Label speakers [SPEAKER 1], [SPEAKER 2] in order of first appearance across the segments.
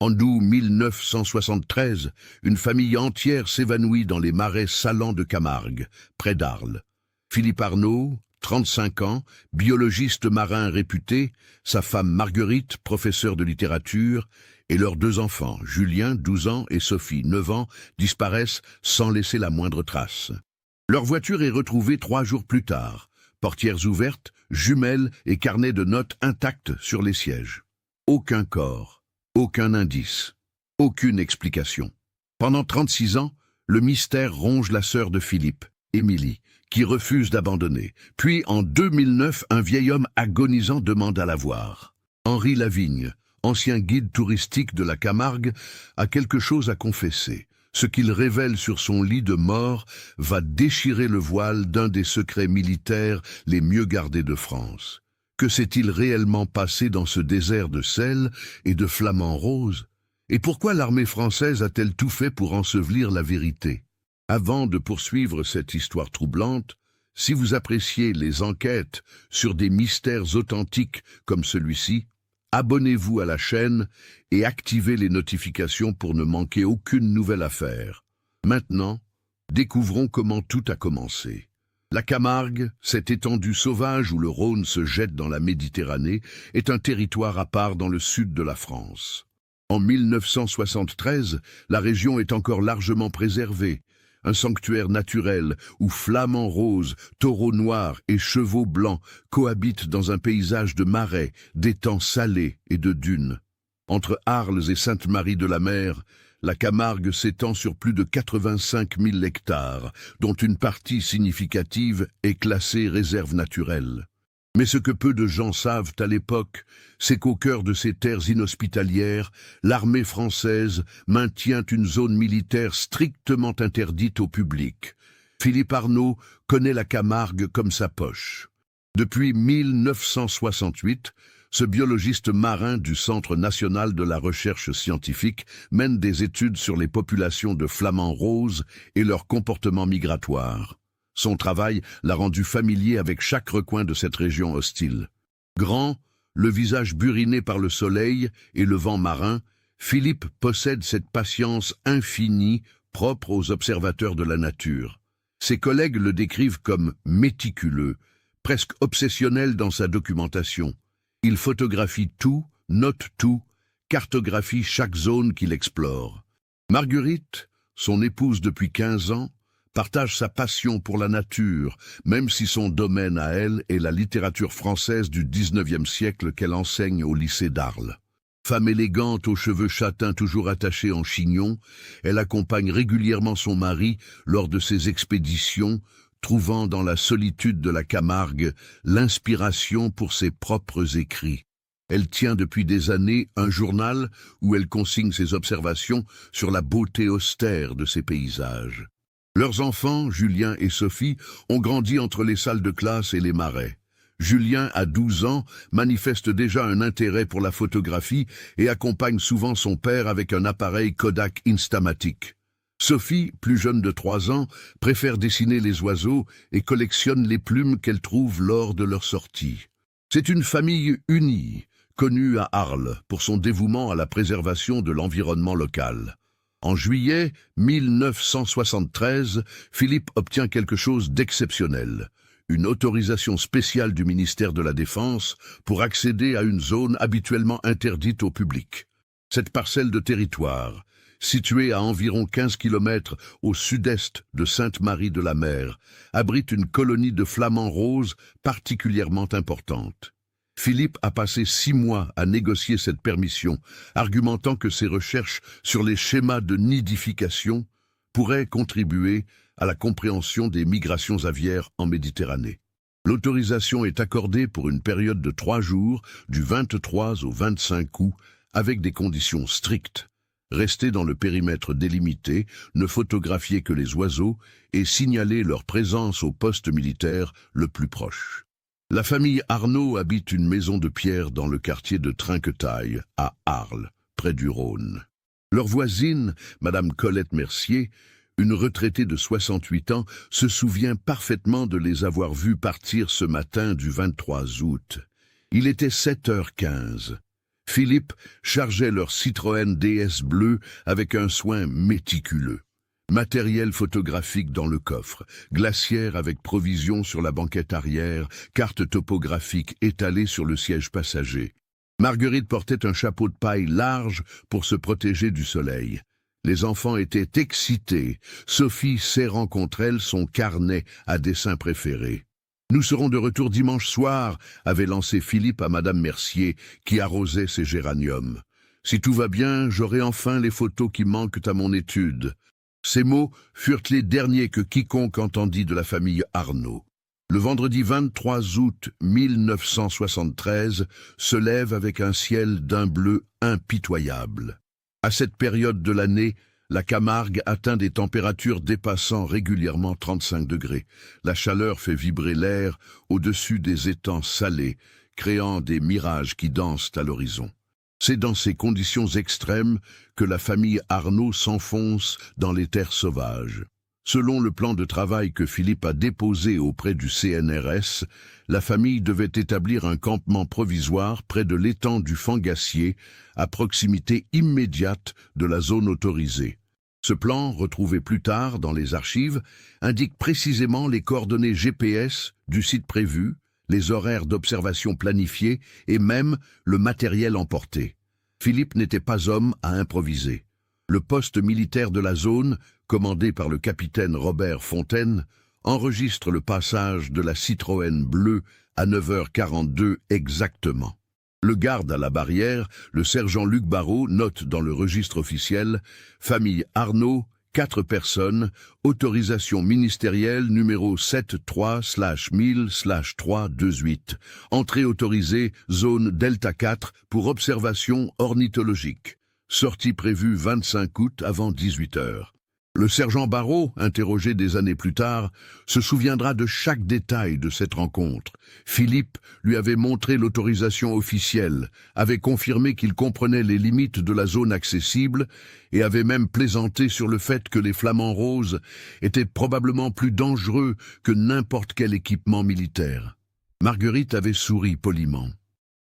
[SPEAKER 1] En août 1973, une famille entière s'évanouit dans les marais salants de Camargue, près d'Arles. Philippe Arnaud, 35 ans, biologiste marin réputé, sa femme Marguerite, professeure de littérature, et leurs 2 enfants, Julien, 12 ans, et Sophie, 9 ans, disparaissent sans laisser la moindre trace. Leur voiture est retrouvée 3 jours plus tard, portières ouvertes, jumelles et carnets de notes intacts sur les sièges. Aucun corps, aucun indice, aucune explication. Pendant 36 ans, le mystère ronge la sœur de Philippe, Émilie, qui refuse d'abandonner. Puis, en 2009, un vieil homme agonisant demande à la voir. Henri Lavigne, ancien guide touristique de la Camargue, a quelque chose à confesser. Ce qu'il révèle sur son lit de mort va déchirer le voile d'un des secrets militaires les mieux gardés de France. Que s'est-il réellement passé dans ce désert de sel et de flamants roses? Et pourquoi l'armée française a-t-elle tout fait pour ensevelir la vérité? Avant de poursuivre cette histoire troublante, si vous appréciez les enquêtes sur des mystères authentiques comme celui-ci, abonnez-vous à la chaîne et activez les notifications pour ne manquer aucune nouvelle affaire. Maintenant, découvrons comment tout a commencé. La Camargue, cette étendue sauvage où le Rhône se jette dans la Méditerranée, est un territoire à part dans le sud de la France. En 1973, la région est encore largement préservée, un sanctuaire naturel où flamants roses, taureaux noirs et chevaux blancs cohabitent dans un paysage de marais, d'étangs salés et de dunes. Entre Arles et Sainte-Marie-de-la-Mer, la Camargue s'étend sur plus de 85 000 hectares, dont une partie significative est classée réserve naturelle. Mais ce que peu de gens savent à l'époque, c'est qu'au cœur de ces terres inhospitalières, l'armée française maintient une zone militaire strictement interdite au public. Philippe Arnaud connaît la Camargue comme sa poche. Depuis 1968, ce biologiste marin du Centre national de la recherche scientifique mène des études sur les populations de flamants roses et leur comportement migratoire. Son travail l'a rendu familier avec chaque recoin de cette région hostile. Grand, le visage buriné par le soleil et le vent marin, Philippe possède cette patience infinie propre aux observateurs de la nature. Ses collègues le décrivent comme méticuleux, presque obsessionnel dans sa documentation. Il photographie tout, note tout, cartographie chaque zone qu'il explore. Marguerite, son épouse depuis 15 ans, partage sa passion pour la nature, même si son domaine à elle est la littérature française du XIXe siècle qu'elle enseigne au lycée d'Arles. Femme élégante aux cheveux châtains toujours attachés en chignon, elle accompagne régulièrement son mari lors de ses expéditions, trouvant dans la solitude de la Camargue l'inspiration pour ses propres écrits. Elle tient depuis des années un journal où elle consigne ses observations sur la beauté austère de ces paysages. Leurs enfants, Julien et Sophie, ont grandi entre les salles de classe et les marais. Julien, à 12 ans, manifeste déjà un intérêt pour la photographie et accompagne souvent son père avec un appareil Kodak Instamatic. Sophie, plus jeune de 3 ans, préfère dessiner les oiseaux et collectionne les plumes qu'elle trouve lors de leur sortie. C'est une famille unie, connue à Arles pour son dévouement à la préservation de l'environnement local. En juillet 1973, Philippe obtient quelque chose d'exceptionnel, une autorisation spéciale du ministère de la Défense pour accéder à une zone habituellement interdite au public. Cette parcelle de territoire, située à environ 15 km au sud-est de Sainte-Marie-de-la-Mer, abrite une colonie de flamants roses particulièrement importante. Philippe a passé 6 mois à négocier cette permission, argumentant que ses recherches sur les schémas de nidification pourraient contribuer à la compréhension des migrations aviaires en Méditerranée. L'autorisation est accordée pour une période de 3 jours, du 23 au 25 août, avec des conditions strictes. Rester dans le périmètre délimité, ne photographier que les oiseaux et signaler leur présence au poste militaire le plus proche. La famille Arnaud habite une maison de pierre dans le quartier de Trinquetaille, à Arles, près du Rhône. Leur voisine, Madame Colette Mercier, une retraitée de 68 ans, se souvient parfaitement de les avoir vus partir ce matin du 23 août. Il était 7h15. Philippe chargeait leur Citroën DS bleu avec un soin méticuleux. Matériel photographique dans le coffre, glacière avec provisions sur la banquette arrière, carte topographique étalée sur le siège passager. Marguerite portait un chapeau de paille large pour se protéger du soleil. Les enfants étaient excités, Sophie serrant contre elle son carnet à dessin préféré. « Nous serons de retour dimanche soir », avait lancé Philippe à Madame Mercier, qui arrosait ses géraniums. « Si tout va bien, j'aurai enfin les photos qui manquent à mon étude. » Ces mots furent les derniers que quiconque entendit de la famille Arnaud. Le vendredi 23 août 1973 se lève avec un ciel d'un bleu impitoyable. À cette période de l'année, la Camargue atteint des températures dépassant régulièrement 35 degrés. La chaleur fait vibrer l'air au-dessus des étangs salés, créant des mirages qui dansent à l'horizon. C'est dans ces conditions extrêmes que la famille Arnaud s'enfonce dans les terres sauvages. Selon le plan de travail que Philippe a déposé auprès du CNRS, la famille devait établir un campement provisoire près de l'étang du Fangassier, à proximité immédiate de la zone autorisée. Ce plan, retrouvé plus tard dans les archives, indique précisément les coordonnées GPS du site prévu, les horaires d'observation planifiés et même le matériel emporté. Philippe n'était pas homme à improviser. Le poste militaire de la zone, commandé par le capitaine Robert Fontaine, enregistre le passage de la Citroën bleue à 9h42 exactement. Le garde à la barrière, le sergent Luc Barrault, note dans le registre officiel « Famille Arnaud, 4 personnes, autorisation ministérielle numéro 73/1000/328, entrée autorisée, zone Delta 4 pour observation ornithologique. Sortie prévue 25 août avant 18h. » Le sergent Barrault, interrogé des années plus tard, se souviendra de chaque détail de cette rencontre. Philippe lui avait montré l'autorisation officielle, avait confirmé qu'il comprenait les limites de la zone accessible et avait même plaisanté sur le fait que les flamants roses étaient probablement plus dangereux que n'importe quel équipement militaire. Marguerite avait souri poliment.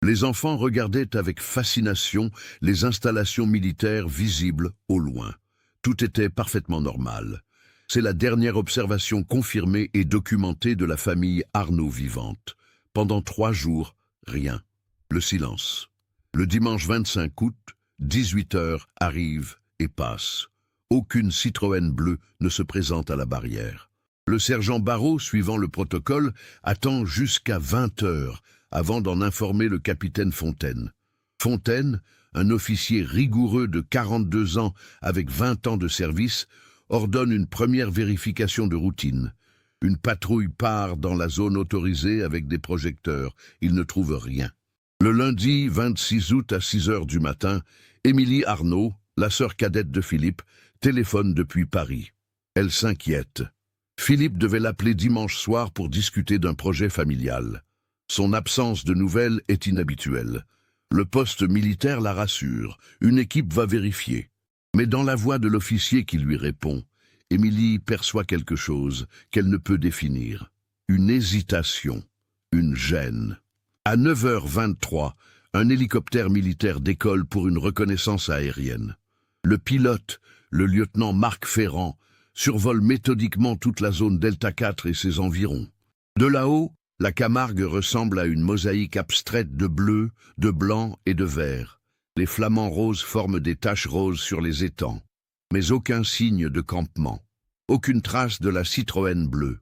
[SPEAKER 1] Les enfants regardaient avec fascination les installations militaires visibles au loin. Tout était parfaitement normal. C'est la dernière observation confirmée et documentée de la famille Arnaud vivante. Pendant 3 jours, rien. Le silence. Le dimanche 25 août, 18h arrive et passe. Aucune Citroën bleue ne se présente à la barrière. Le sergent Barrault, suivant le protocole, attend jusqu'à 20h avant d'en informer le capitaine Fontaine. Fontaine, un officier rigoureux de 42 ans avec 20 ans de service, ordonne une première vérification de routine. Une patrouille part dans la zone autorisée avec des projecteurs. Il ne trouve rien. Le lundi 26 août à 6h du matin, Émilie Arnaud, la sœur cadette de Philippe, téléphone depuis Paris. Elle s'inquiète. Philippe devait l'appeler dimanche soir pour discuter d'un projet familial. Son absence de nouvelles est inhabituelle. Le poste militaire la rassure, une équipe va vérifier. Mais dans la voix de l'officier qui lui répond, Émilie perçoit quelque chose qu'elle ne peut définir. Une hésitation, une gêne. À 9h23, un hélicoptère militaire décolle pour une reconnaissance aérienne. Le pilote, le lieutenant Marc Ferrand, survole méthodiquement toute la zone Delta 4 et ses environs. De là-haut, la Camargue ressemble à une mosaïque abstraite de bleu, de blanc et de vert. Les flamants roses forment des taches roses sur les étangs. Mais aucun signe de campement. Aucune trace de la Citroën bleue.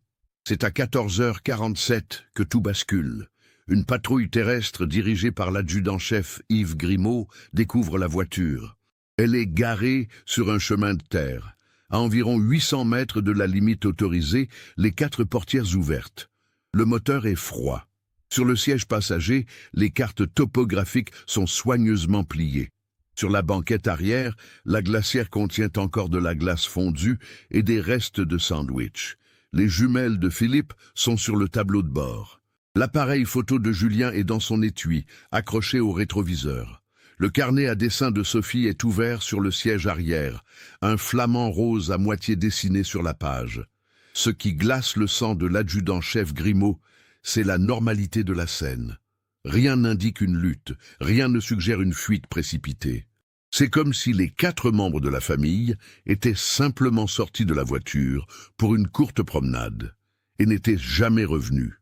[SPEAKER 1] C'est à 14h47 que tout bascule. Une patrouille terrestre dirigée par l'adjudant-chef Yves Grimaud découvre la voiture. Elle est garée sur un chemin de terre. À environ 800 mètres de la limite autorisée, les 4 portières ouvertes. Le moteur est froid. Sur le siège passager, les cartes topographiques sont soigneusement pliées. Sur la banquette arrière, la glacière contient encore de la glace fondue et des restes de sandwich. Les jumelles de Philippe sont sur le tableau de bord. L'appareil photo de Julien est dans son étui, accroché au rétroviseur. Le carnet à dessin de Sophie est ouvert sur le siège arrière, un flamant rose à moitié dessiné sur la page. Ce qui glace le sang de l'adjudant-chef Grimaud, c'est la normalité de la scène. Rien n'indique une lutte, rien ne suggère une fuite précipitée. C'est comme si les 4 membres de la famille étaient simplement sortis de la voiture pour une courte promenade et n'étaient jamais revenus.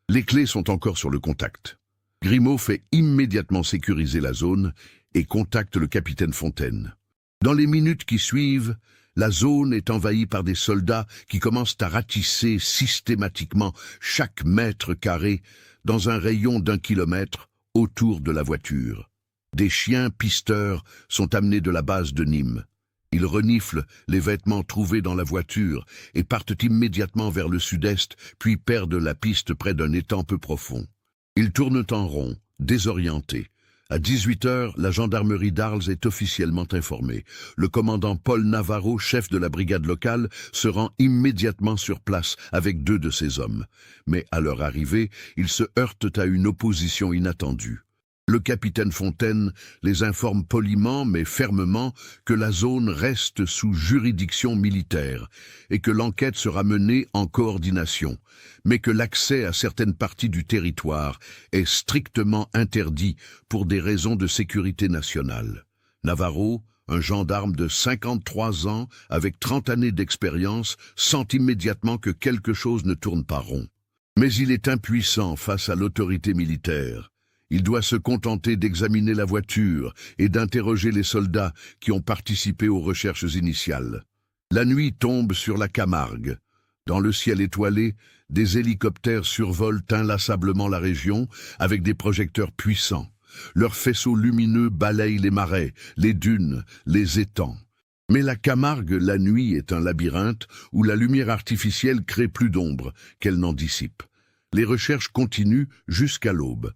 [SPEAKER 1] Les clés sont encore sur le contact. Grimaud fait immédiatement sécuriser la zone et contacte le capitaine Fontaine. Dans les minutes qui suivent, la zone est envahie par des soldats qui commencent à ratisser systématiquement chaque mètre carré dans un rayon d'1 kilomètre autour de la voiture. Des chiens pisteurs sont amenés de la base de Nîmes. Ils reniflent les vêtements trouvés dans la voiture et partent immédiatement vers le sud-est, puis perdent la piste près d'un étang peu profond. Ils tournent en rond, désorientés. À 18h, la gendarmerie d'Arles est officiellement informée. Le commandant Paul Navarro, chef de la brigade locale, se rend immédiatement sur place avec 2 de ses hommes. Mais à leur arrivée, ils se heurtent à une opposition inattendue. Le capitaine Fontaine les informe poliment mais fermement que la zone reste sous juridiction militaire et que l'enquête sera menée en coordination, mais que l'accès à certaines parties du territoire est strictement interdit pour des raisons de sécurité nationale. Navarro, un gendarme de 53 ans avec 30 années d'expérience, sent immédiatement que quelque chose ne tourne pas rond. Mais il est impuissant face à l'autorité militaire. Il doit se contenter d'examiner la voiture et d'interroger les soldats qui ont participé aux recherches initiales. La nuit tombe sur la Camargue. Dans le ciel étoilé, des hélicoptères survolent inlassablement la région avec des projecteurs puissants. Leurs faisceaux lumineux balayent les marais, les dunes, les étangs. Mais la Camargue, la nuit, est un labyrinthe où la lumière artificielle crée plus d'ombre qu'elle n'en dissipe. Les recherches continuent jusqu'à l'aube.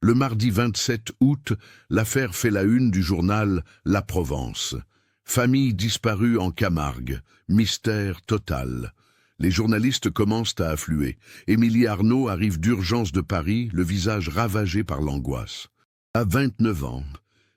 [SPEAKER 1] Le mardi 27 août, l'affaire fait la une du journal La Provence. Famille disparue en Camargue, mystère total. Les journalistes commencent à affluer. Émilie Arnaud arrive d'urgence de Paris, le visage ravagé par l'angoisse. À 29 ans,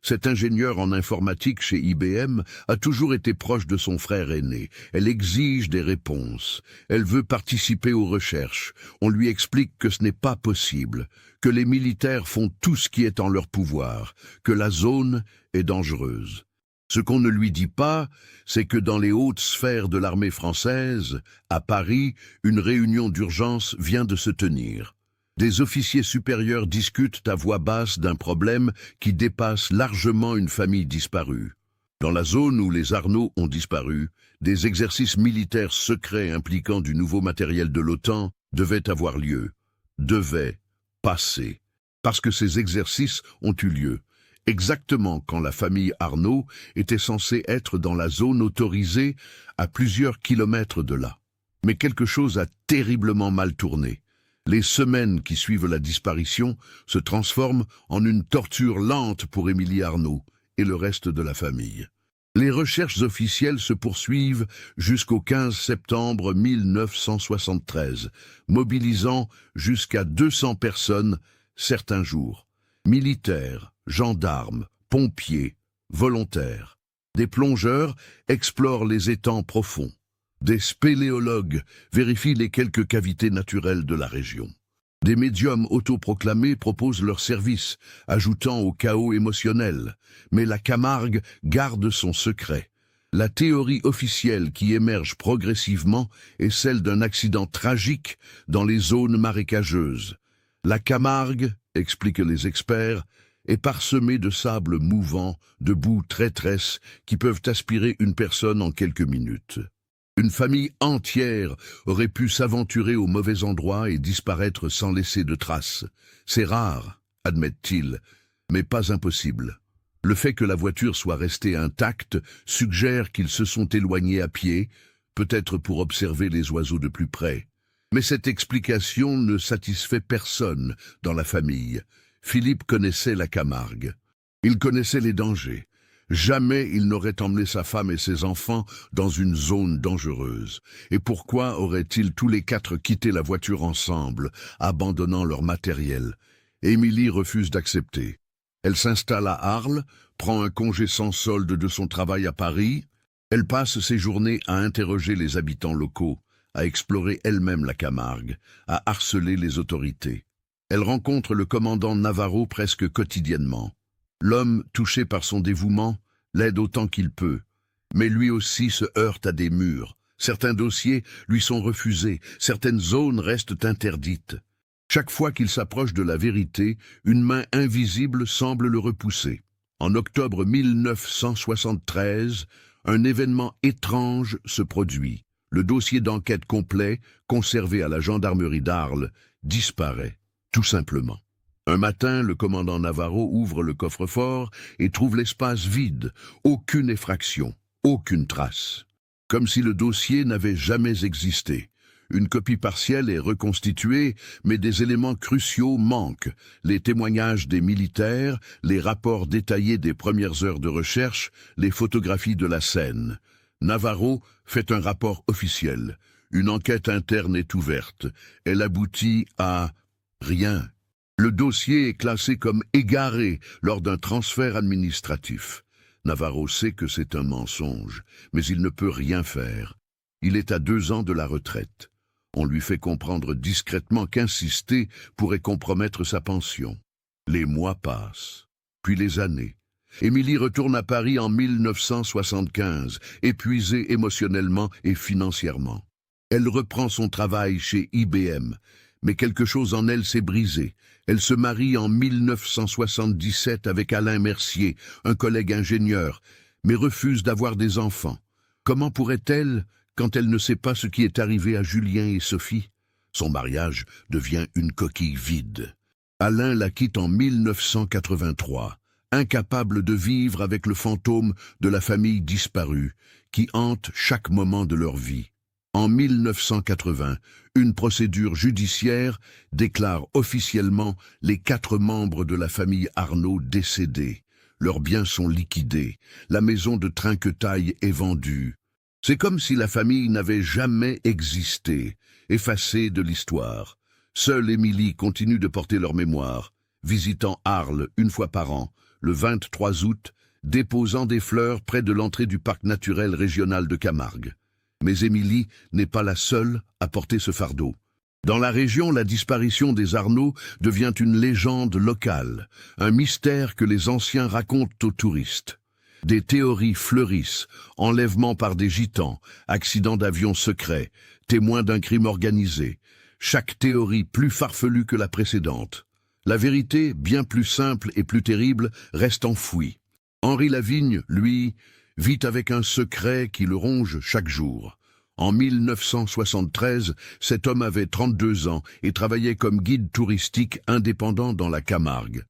[SPEAKER 1] cet ingénieur en informatique chez IBM a toujours été proche de son frère aîné. Elle exige des réponses. Elle veut participer aux recherches. On lui explique que ce n'est pas possible, que les militaires font tout ce qui est en leur pouvoir, que la zone est dangereuse. Ce qu'on ne lui dit pas, c'est que dans les hautes sphères de l'armée française, à Paris, une réunion d'urgence vient de se tenir. Des officiers supérieurs discutent à voix basse d'un problème qui dépasse largement une famille disparue. Dans la zone où les Arnaud ont disparu, des exercices militaires secrets impliquant du nouveau matériel de l'OTAN devaient avoir lieu, devaient passer, parce que ces exercices ont eu lieu, exactement quand la famille Arnaud était censée être dans la zone autorisée à plusieurs kilomètres de là. Mais quelque chose a terriblement mal tourné. Les semaines qui suivent la disparition se transforment en une torture lente pour Émilie Arnaud et le reste de la famille. Les recherches officielles se poursuivent jusqu'au 15 septembre 1973, mobilisant jusqu'à 200 personnes certains jours. Militaires, gendarmes, pompiers, volontaires. Des plongeurs explorent les étangs profonds. Des spéléologues vérifient les quelques cavités naturelles de la région. Des médiums autoproclamés proposent leurs services, ajoutant au chaos émotionnel. Mais la Camargue garde son secret. La théorie officielle qui émerge progressivement est celle d'un accident tragique dans les zones marécageuses. La Camargue, expliquent les experts, est parsemée de sable mouvant, de boue traîtresse qui peuvent aspirer une personne en quelques minutes. Une famille entière aurait pu s'aventurer au mauvais endroit et disparaître sans laisser de traces. C'est rare, admettent-ils, mais pas impossible. Le fait que la voiture soit restée intacte suggère qu'ils se sont éloignés à pied, peut-être pour observer les oiseaux de plus près. Mais cette explication ne satisfait personne dans la famille. Philippe connaissait la Camargue. Il connaissait les dangers. Jamais il n'aurait emmené sa femme et ses enfants dans une zone dangereuse. Et pourquoi auraient-ils tous les 4 quitté la voiture ensemble, abandonnant leur matériel? Émilie refuse d'accepter. Elle s'installe à Arles, prend un congé sans solde de son travail à Paris. Elle passe ses journées à interroger les habitants locaux, à explorer elle-même la Camargue, à harceler les autorités. Elle rencontre le commandant Navarro presque quotidiennement. L'homme, touché par son dévouement, l'aide autant qu'il peut. Mais lui aussi se heurte à des murs. Certains dossiers lui sont refusés, certaines zones restent interdites. Chaque fois qu'il s'approche de la vérité, une main invisible semble le repousser. En octobre 1973, un événement étrange se produit. Le dossier d'enquête complet, conservé à la gendarmerie d'Arles, disparaît, tout simplement. Un matin, le commandant Navarro ouvre le coffre-fort et trouve l'espace vide, aucune effraction, aucune trace. Comme si le dossier n'avait jamais existé. Une copie partielle est reconstituée, mais des éléments cruciaux manquent. Les témoignages des militaires, les rapports détaillés des premières heures de recherche, les photographies de la scène. Navarro fait un rapport officiel. Une enquête interne est ouverte. Elle aboutit à rien. Le dossier est classé comme égaré lors d'un transfert administratif. Navarro sait que c'est un mensonge, mais il ne peut rien faire. Il est à 2 ans de la retraite. On lui fait comprendre discrètement qu'insister pourrait compromettre sa pension. Les mois passent, puis les années. Émilie retourne à Paris en 1975, épuisée émotionnellement et financièrement. Elle reprend son travail chez IBM, mais quelque chose en elle s'est brisé. Elle se marie en 1977 avec Alain Mercier, un collègue ingénieur, mais refuse d'avoir des enfants. Comment pourrait-elle, quand elle ne sait pas ce qui est arrivé à Julien et Sophie? Son mariage devient une coquille vide. Alain la quitte en 1983, incapable de vivre avec le fantôme de la famille disparue, qui hante chaque moment de leur vie. En 1980, une procédure judiciaire déclare officiellement les 4 membres de la famille Arnaud décédés. Leurs biens sont liquidés, la maison de Trinquetaille est vendue. C'est comme si la famille n'avait jamais existé, effacée de l'histoire. Seule Émilie continue de porter leur mémoire, visitant Arles 1 fois par an, le 23 août, déposant des fleurs près de l'entrée du parc naturel régional de Camargue. Mais Émilie n'est pas la seule à porter ce fardeau. Dans la région, la disparition des Arnaud devient une légende locale, un mystère que les anciens racontent aux touristes. Des théories fleurissent, enlèvement par des gitans, accident d'avion secret, témoins d'un crime organisé. Chaque théorie plus farfelue que la précédente. La vérité, bien plus simple et plus terrible, reste enfouie. Henri Lavigne, lui, vit avec un secret qui le ronge chaque jour. En 1973, cet homme avait 32 ans et travaillait comme guide touristique indépendant dans la Camargue.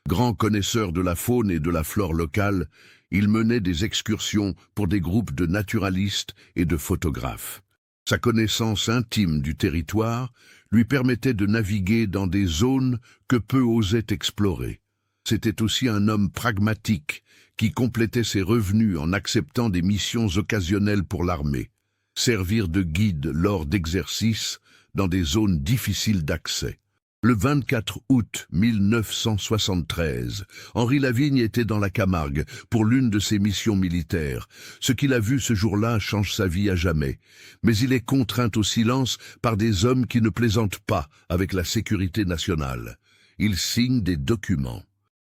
[SPEAKER 1] Grand connaisseur de la faune et de la flore locale, il menait des excursions pour des groupes de naturalistes et de photographes. Sa connaissance intime du territoire lui permettait de naviguer dans des zones que peu osaient explorer. C'était aussi un homme pragmatique qui complétait ses revenus en acceptant des missions occasionnelles pour l'armée. Servir de guide lors d'exercices dans des zones difficiles d'accès. Le 24 août 1973, Henri Lavigne était dans la Camargue pour l'une de ses missions militaires. Ce qu'il a vu ce jour-là change sa vie à jamais. Mais il est contraint au silence par des hommes qui ne plaisantent pas avec la sécurité nationale. Il signe des documents.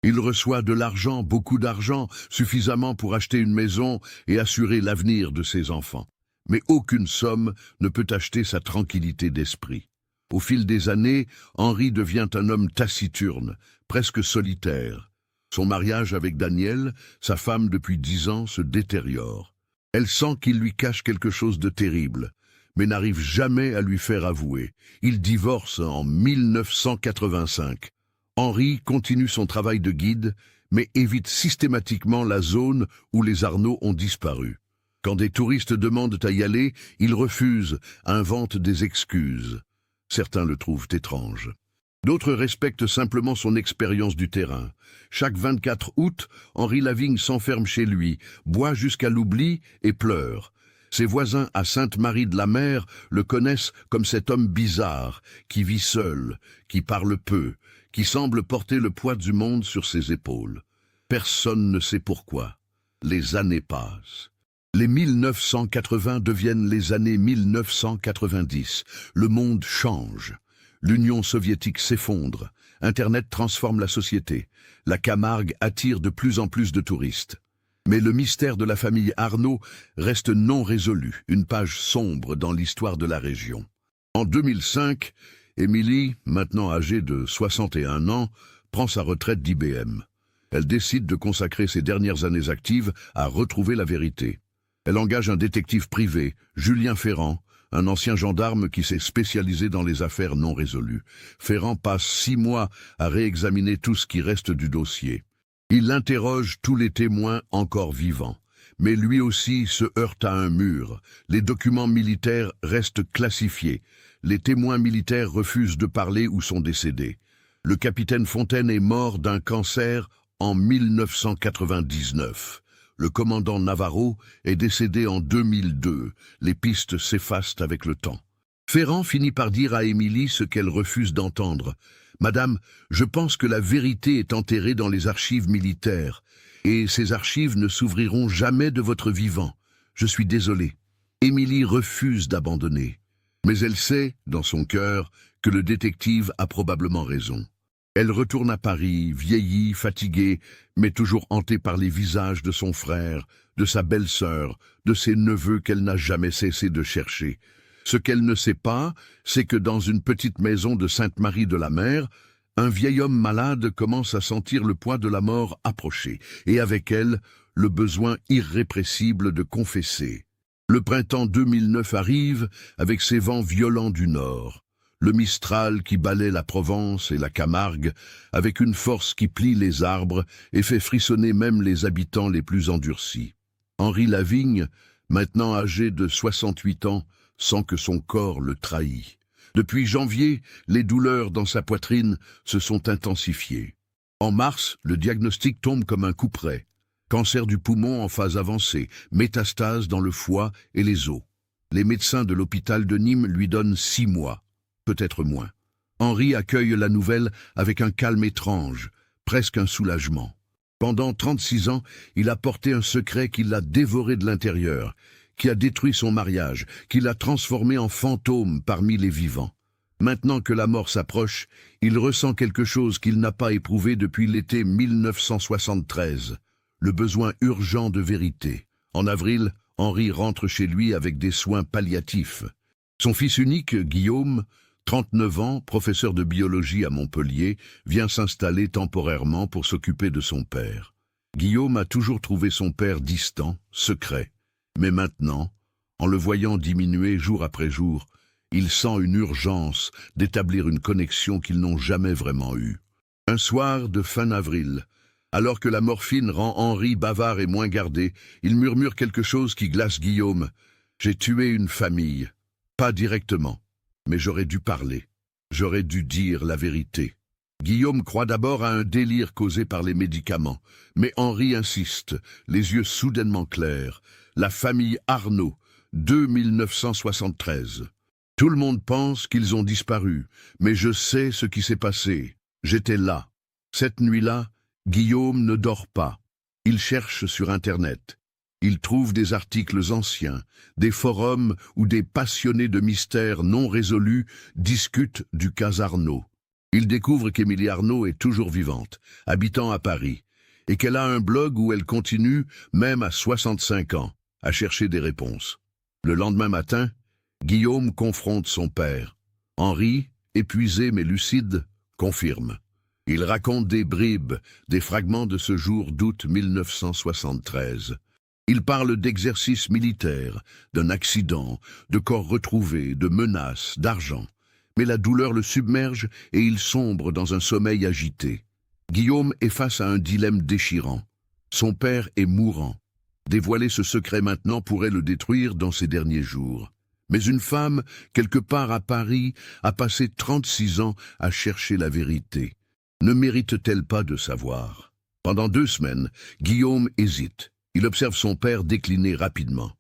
[SPEAKER 1] Il reçoit de l'argent, beaucoup d'argent, suffisamment pour acheter une maison et assurer l'avenir de ses enfants. Mais aucune somme ne peut acheter sa tranquillité d'esprit. Au fil des années, Henri devient un homme taciturne, presque solitaire. Son mariage avec Danielle, sa femme depuis 10 ans, se détériore. Elle sent qu'il lui cache quelque chose de terrible, mais n'arrive jamais à lui faire avouer. Il divorce en 1985. Henri continue son travail de guide, mais évite systématiquement la zone où les Arnaud ont disparu. Quand des touristes demandent à y aller, il refuse, invente des excuses. Certains le trouvent étrange. D'autres respectent simplement son expérience du terrain. Chaque 24 août, Henri Lavigne s'enferme chez lui, boit jusqu'à l'oubli et pleure. Ses voisins à Sainte-Marie-de-la-Mer le connaissent comme cet homme bizarre, qui vit seul, qui parle peu, qui semble porter le poids du monde sur ses épaules. Personne ne sait pourquoi. Les années passent. Les 1980 deviennent les années 1990. Le monde change. L'Union soviétique s'effondre. Internet transforme la société. La Camargue attire de plus en plus de touristes. Mais le mystère de la famille Arnaud reste non résolu, une page sombre dans l'histoire de la région. En 2005, Émilie, maintenant âgée de 61 ans, prend sa retraite d'IBM. Elle décide de consacrer ses dernières années actives à retrouver la vérité. Elle engage un détective privé, Julien Ferrand, un ancien gendarme qui s'est spécialisé dans les affaires non résolues. Ferrand passe 6 mois à réexaminer tout ce qui reste du dossier. Il interroge tous les témoins encore vivants. Mais lui aussi se heurte à un mur. Les documents militaires restent classifiés. Les témoins militaires refusent de parler ou sont décédés. Le capitaine Fontaine est mort d'un cancer en 1999. Le commandant Navarro est décédé en 2002. Les pistes s'effacent avec le temps. Ferrand finit par dire à Émilie ce qu'elle refuse d'entendre. « Madame, je pense que la vérité est enterrée dans les archives militaires, et ces archives ne s'ouvriront jamais de votre vivant. Je suis désolé. » Émilie refuse d'abandonner. Mais elle sait, dans son cœur, que le détective a probablement raison. Elle retourne à Paris, vieillie, fatiguée, mais toujours hantée par les visages de son frère, de sa belle-sœur, de ses neveux qu'elle n'a jamais cessé de chercher. Ce qu'elle ne sait pas, c'est que dans une petite maison de Sainte-Marie-de-la-Mer, un vieil homme malade commence à sentir le poids de la mort approcher, et avec elle, le besoin irrépressible de confesser. Le printemps 2009 arrive, avec ses vents violents du nord. Le Mistral qui balaie la Provence et la Camargue, avec une force qui plie les arbres et fait frissonner même les habitants les plus endurcis. Henri Lavigne, maintenant âgé de 68 ans, sent que son corps le trahit. Depuis janvier, les douleurs dans sa poitrine se sont intensifiées. En mars, le diagnostic tombe comme un couperet. Cancer du poumon en phase avancée, métastase dans le foie et les os. Les médecins de l'hôpital de Nîmes lui donnent 6 mois, peut-être moins. Henri accueille la nouvelle avec un calme étrange, presque un soulagement. Pendant 36 ans, il a porté un secret qui l'a dévoré de l'intérieur, qui a détruit son mariage, qui l'a transformé en fantôme parmi les vivants. Maintenant que la mort s'approche, il ressent quelque chose qu'il n'a pas éprouvé depuis l'été 1973, le besoin urgent de vérité. En avril, Henri rentre chez lui avec des soins palliatifs. Son fils unique, Guillaume, 39 ans, professeur de biologie à Montpellier, vient s'installer temporairement pour s'occuper de son père. Guillaume a toujours trouvé son père distant, secret. Mais maintenant, en le voyant diminuer jour après jour, il sent une urgence d'établir une connexion qu'ils n'ont jamais vraiment eue. Un soir de fin avril, alors que la morphine rend Henri bavard et moins gardé, il murmure quelque chose qui glace Guillaume. « J'ai tué une famille. Pas directement, mais j'aurais dû parler. J'aurais dû dire la vérité. » Guillaume croit d'abord à un délire causé par les médicaments, mais Henri insiste, les yeux soudainement clairs. La famille Arnaud, 1973. Tout le monde pense qu'ils ont disparu, mais je sais ce qui s'est passé. J'étais là. Cette nuit-là, Guillaume ne dort pas. Il cherche sur Internet. Il trouve des articles anciens, des forums où des passionnés de mystères non résolus discutent du cas Arnaud. Il découvre qu'Émilie Arnaud est toujours vivante, habitant à Paris, et qu'elle a un blog où elle continue, même à 65 ans, à chercher des réponses. Le lendemain matin, Guillaume confronte son père. Henri, épuisé mais lucide, confirme. Il raconte des bribes, des fragments de ce jour d'août 1973. Il parle d'exercices militaires, d'un accident, de corps retrouvés, de menaces, d'argent. Mais la douleur le submerge et il sombre dans un sommeil agité. Guillaume est face à un dilemme déchirant. Son père est mourant. Dévoiler ce secret maintenant pourrait le détruire dans ses derniers jours. Mais une femme, quelque part à Paris, a passé 36 ans à chercher la vérité. Ne mérite-t-elle pas de savoir? Pendant 2 semaines, Guillaume hésite. Il observe son père décliner rapidement.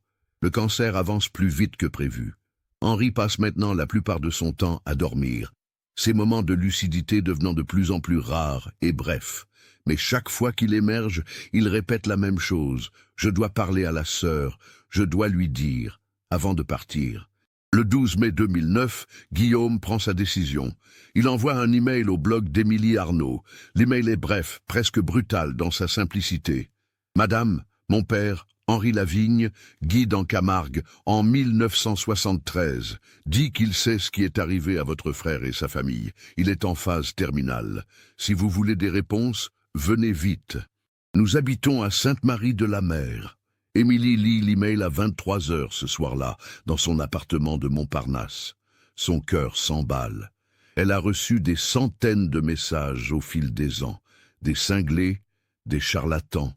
[SPEAKER 1] Le cancer avance plus vite que prévu. Henri passe maintenant la plupart de son temps à dormir, ses moments de lucidité devenant de plus en plus rares et brefs. Mais chaque fois qu'il émerge, il répète la même chose. « Je dois parler à la sœur, je dois lui dire », avant de partir. Le 12 mai 2009, Guillaume prend sa décision. Il envoie un email au blog d'Émilie Arnaud. L'email est bref, presque brutal dans sa simplicité. Madame, mon père, Henri Lavigne, guide en Camargue, en 1973, dit qu'il sait ce qui est arrivé à votre frère et sa famille. Il est en phase terminale. Si vous voulez des réponses, venez vite. Nous habitons à Sainte-Marie-de-la-Mer. Émilie lit l'email à 23 heures ce soir-là, dans son appartement de Montparnasse. Son cœur s'emballe. Elle a reçu des centaines de messages au fil des ans. Des cinglés, des charlatans,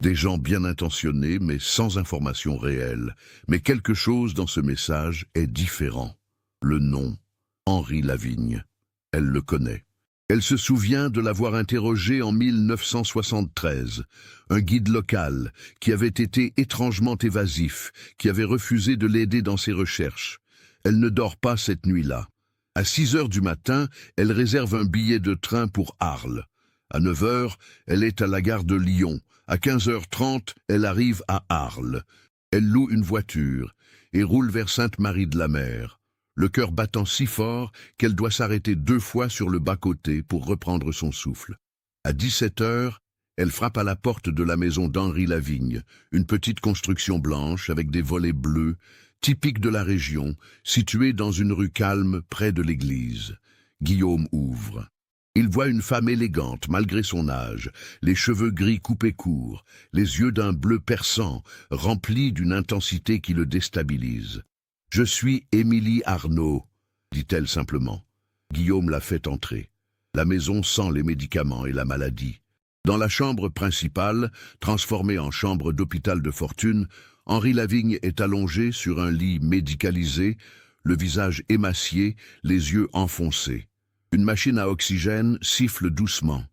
[SPEAKER 1] des gens bien intentionnés mais sans information réelle. Mais quelque chose dans ce message est différent. Le nom, Henri Lavigne. Elle le connaît. Elle se souvient de l'avoir interrogé en 1973, un guide local qui avait été étrangement évasif, qui avait refusé de l'aider dans ses recherches. Elle ne dort pas cette nuit-là. À 6 heures du matin, elle réserve un billet de train pour Arles. À 9 heures, elle est à la gare de Lyon. À 15h30, elle arrive à Arles. Elle loue une voiture et roule vers Sainte-Marie-de-la-Mer. Le cœur battant si fort qu'elle doit s'arrêter 2 fois sur le bas-côté pour reprendre son souffle. À 17 heures, elle frappe à la porte de la maison d'Henri Lavigne, une petite construction blanche avec des volets bleus, typique de la région, située dans une rue calme près de l'église. Guillaume ouvre. Il voit une femme élégante malgré son âge, les cheveux gris coupés courts, les yeux d'un bleu perçant, remplis d'une intensité qui le déstabilise. « Je suis Émilie Arnaud », dit-elle simplement. Guillaume la fait entrer. La maison sent les médicaments et la maladie. Dans la chambre principale, transformée en chambre d'hôpital de fortune, Henri Lavigne est allongé sur un lit médicalisé, le visage émacié, les yeux enfoncés. Une machine à oxygène siffle doucement.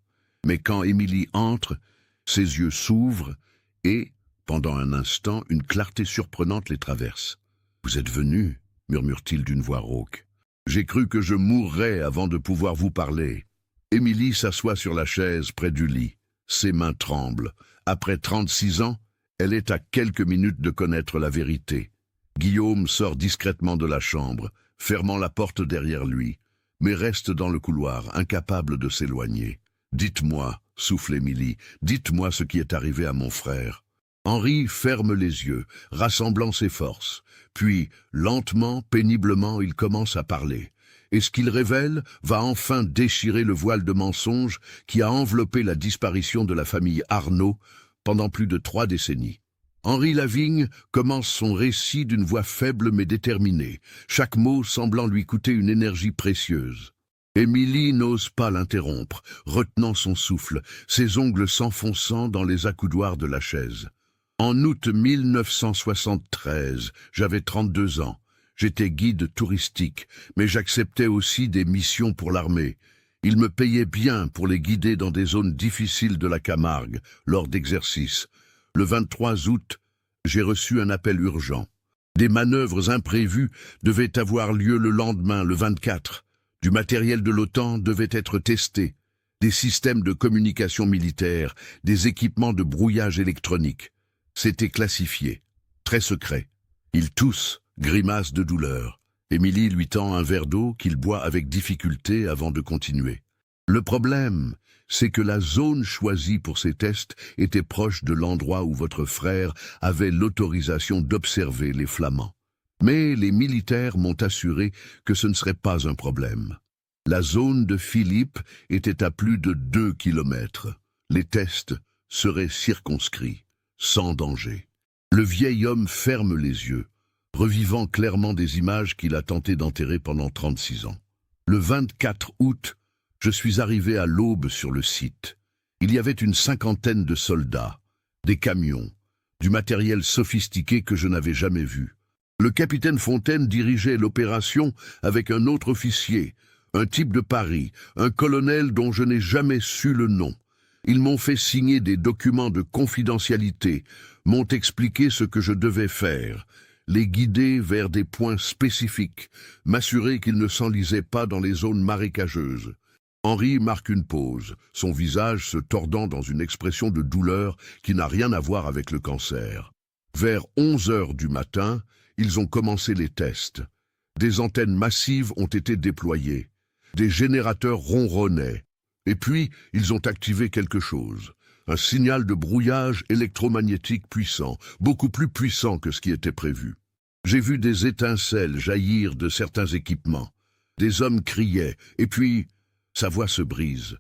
[SPEAKER 1] Mais quand Émilie entre, ses yeux s'ouvrent et, pendant un instant, une clarté surprenante les traverse. « Vous êtes venu » murmure-t-il d'une voix rauque. « J'ai cru que je mourrais avant de pouvoir vous parler. » Émilie s'assoit sur la chaise près du lit. Ses mains tremblent. Après 36 ans, elle est à quelques minutes de connaître la vérité. Guillaume sort discrètement de la chambre, fermant la porte derrière lui, mais reste dans le couloir, incapable de s'éloigner. « Dites-moi » souffle Émilie, « dites-moi ce qui est arrivé à mon frère. » Henri ferme les yeux, rassemblant ses forces. Puis, lentement, péniblement, il commence à parler. Et ce qu'il révèle va enfin déchirer le voile de mensonge qui a enveloppé la disparition de la famille Arnaud pendant plus de 3 décennies. Henri Lavigne commence son récit d'une voix faible mais déterminée, chaque mot semblant lui coûter une énergie précieuse. Émilie n'ose pas l'interrompre, retenant son souffle, ses ongles s'enfonçant dans les accoudoirs de la chaise. En août 1973, j'avais 32 ans. J'étais guide touristique, mais j'acceptais aussi des missions pour l'armée. Ils me payaient bien pour les guider dans des zones difficiles de la Camargue, lors d'exercices. Le 23 août, j'ai reçu un appel urgent. Des manœuvres imprévues devaient avoir lieu le lendemain, le 24. Du matériel de l'OTAN devait être testé. Des systèmes de communication militaire, des équipements de brouillage électronique. C'était classifié, très secret. Il tousse, grimace de douleur. Émilie lui tend un verre d'eau qu'il boit avec difficulté avant de continuer. Le problème, c'est que la zone choisie pour ces tests était proche de l'endroit où votre frère avait l'autorisation d'observer les Flamands. Mais les militaires m'ont assuré que ce ne serait pas un problème. La zone de Philippe était à plus de 2 kilomètres. Les tests seraient circonscrits, sans danger. Le vieil homme ferme les yeux, revivant clairement des images qu'il a tenté d'enterrer pendant 36 ans. Le 24 août, je suis arrivé à l'aube sur le site. Il y avait une 50aine de soldats, des camions, du matériel sophistiqué que je n'avais jamais vu. Le capitaine Fontaine dirigeait l'opération avec un autre officier, un type de Paris, un colonel dont je n'ai jamais su le nom. Ils m'ont fait signer des documents de confidentialité, m'ont expliqué ce que je devais faire, les guider vers des points spécifiques, m'assurer qu'ils ne s'enlisaient pas dans les zones marécageuses. Henri marque une pause, son visage se tordant dans une expression de douleur qui n'a rien à voir avec le cancer. Vers 11 heures du matin, ils ont commencé les tests. Des antennes massives ont été déployées. Des générateurs ronronnaient. Et puis, ils ont activé quelque chose. Un signal de brouillage électromagnétique puissant, beaucoup plus puissant que ce qui était prévu. J'ai vu des étincelles jaillir de certains équipements. Des hommes criaient, et puis, sa voix se brise.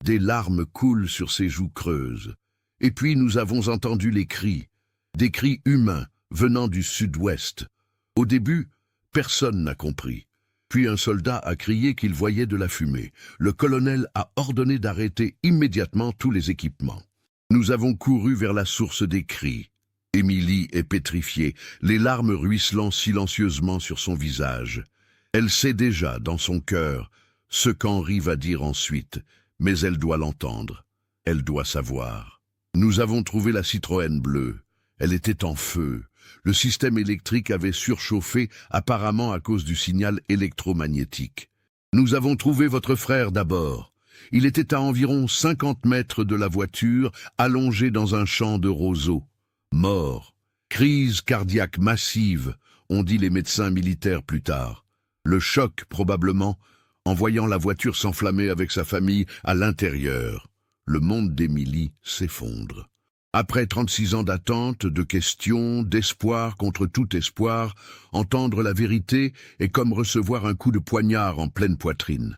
[SPEAKER 1] Des larmes coulent sur ses joues creuses. Et puis nous avons entendu les cris, des cris humains venant du sud-ouest. Au début, personne n'a compris. Puis un soldat a crié qu'il voyait de la fumée. Le colonel a ordonné d'arrêter immédiatement tous les équipements. Nous avons couru vers la source des cris. Émilie est pétrifiée, les larmes ruisselant silencieusement sur son visage. Elle sait déjà, dans son cœur, ce qu'Henri va dire ensuite, mais elle doit l'entendre. Elle doit savoir. Nous avons trouvé la Citroën bleue. Elle était en feu. Le système électrique avait surchauffé, apparemment à cause du signal électromagnétique. Nous avons trouvé votre frère d'abord. Il était à environ 50 mètres de la voiture, allongé dans un champ de roseaux. Mort. Crise cardiaque massive, ont dit les médecins militaires plus tard. Le choc, probablement, en voyant la voiture s'enflammer avec sa famille à l'intérieur. Le monde d'Émilie s'effondre. Après 36 ans d'attente, de questions, d'espoir contre tout espoir, entendre la vérité est comme recevoir un coup de poignard en pleine poitrine.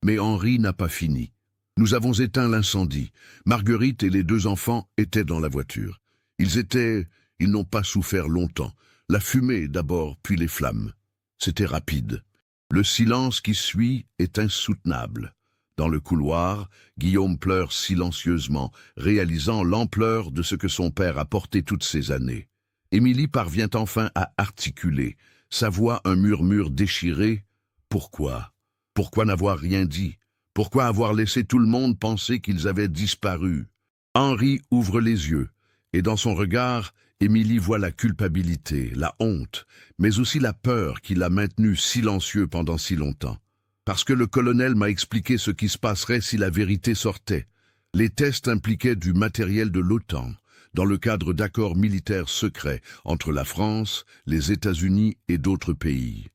[SPEAKER 1] Mais Henri n'a pas fini. Nous avons éteint l'incendie. Marguerite et les 2 enfants étaient dans la voiture. Ils n'ont pas souffert longtemps. La fumée d'abord, puis les flammes. C'était rapide. Le silence qui suit est insoutenable. Dans le couloir, Guillaume pleure silencieusement, réalisant l'ampleur de ce que son père a porté toutes ces années. Émilie parvient enfin à articuler, sa voix un murmure déchiré. Pourquoi? Pourquoi n'avoir rien dit? Pourquoi avoir laissé tout le monde penser qu'ils avaient disparu? Henri ouvre les yeux, et dans son regard, Émilie voit la culpabilité, la honte, mais aussi la peur qui l'a maintenu silencieux pendant si longtemps. Parce que le colonel m'a expliqué ce qui se passerait si la vérité sortait. Les tests impliquaient du matériel de l'OTAN, dans le cadre d'accords militaires secrets entre la France, les États-Unis et d'autres pays.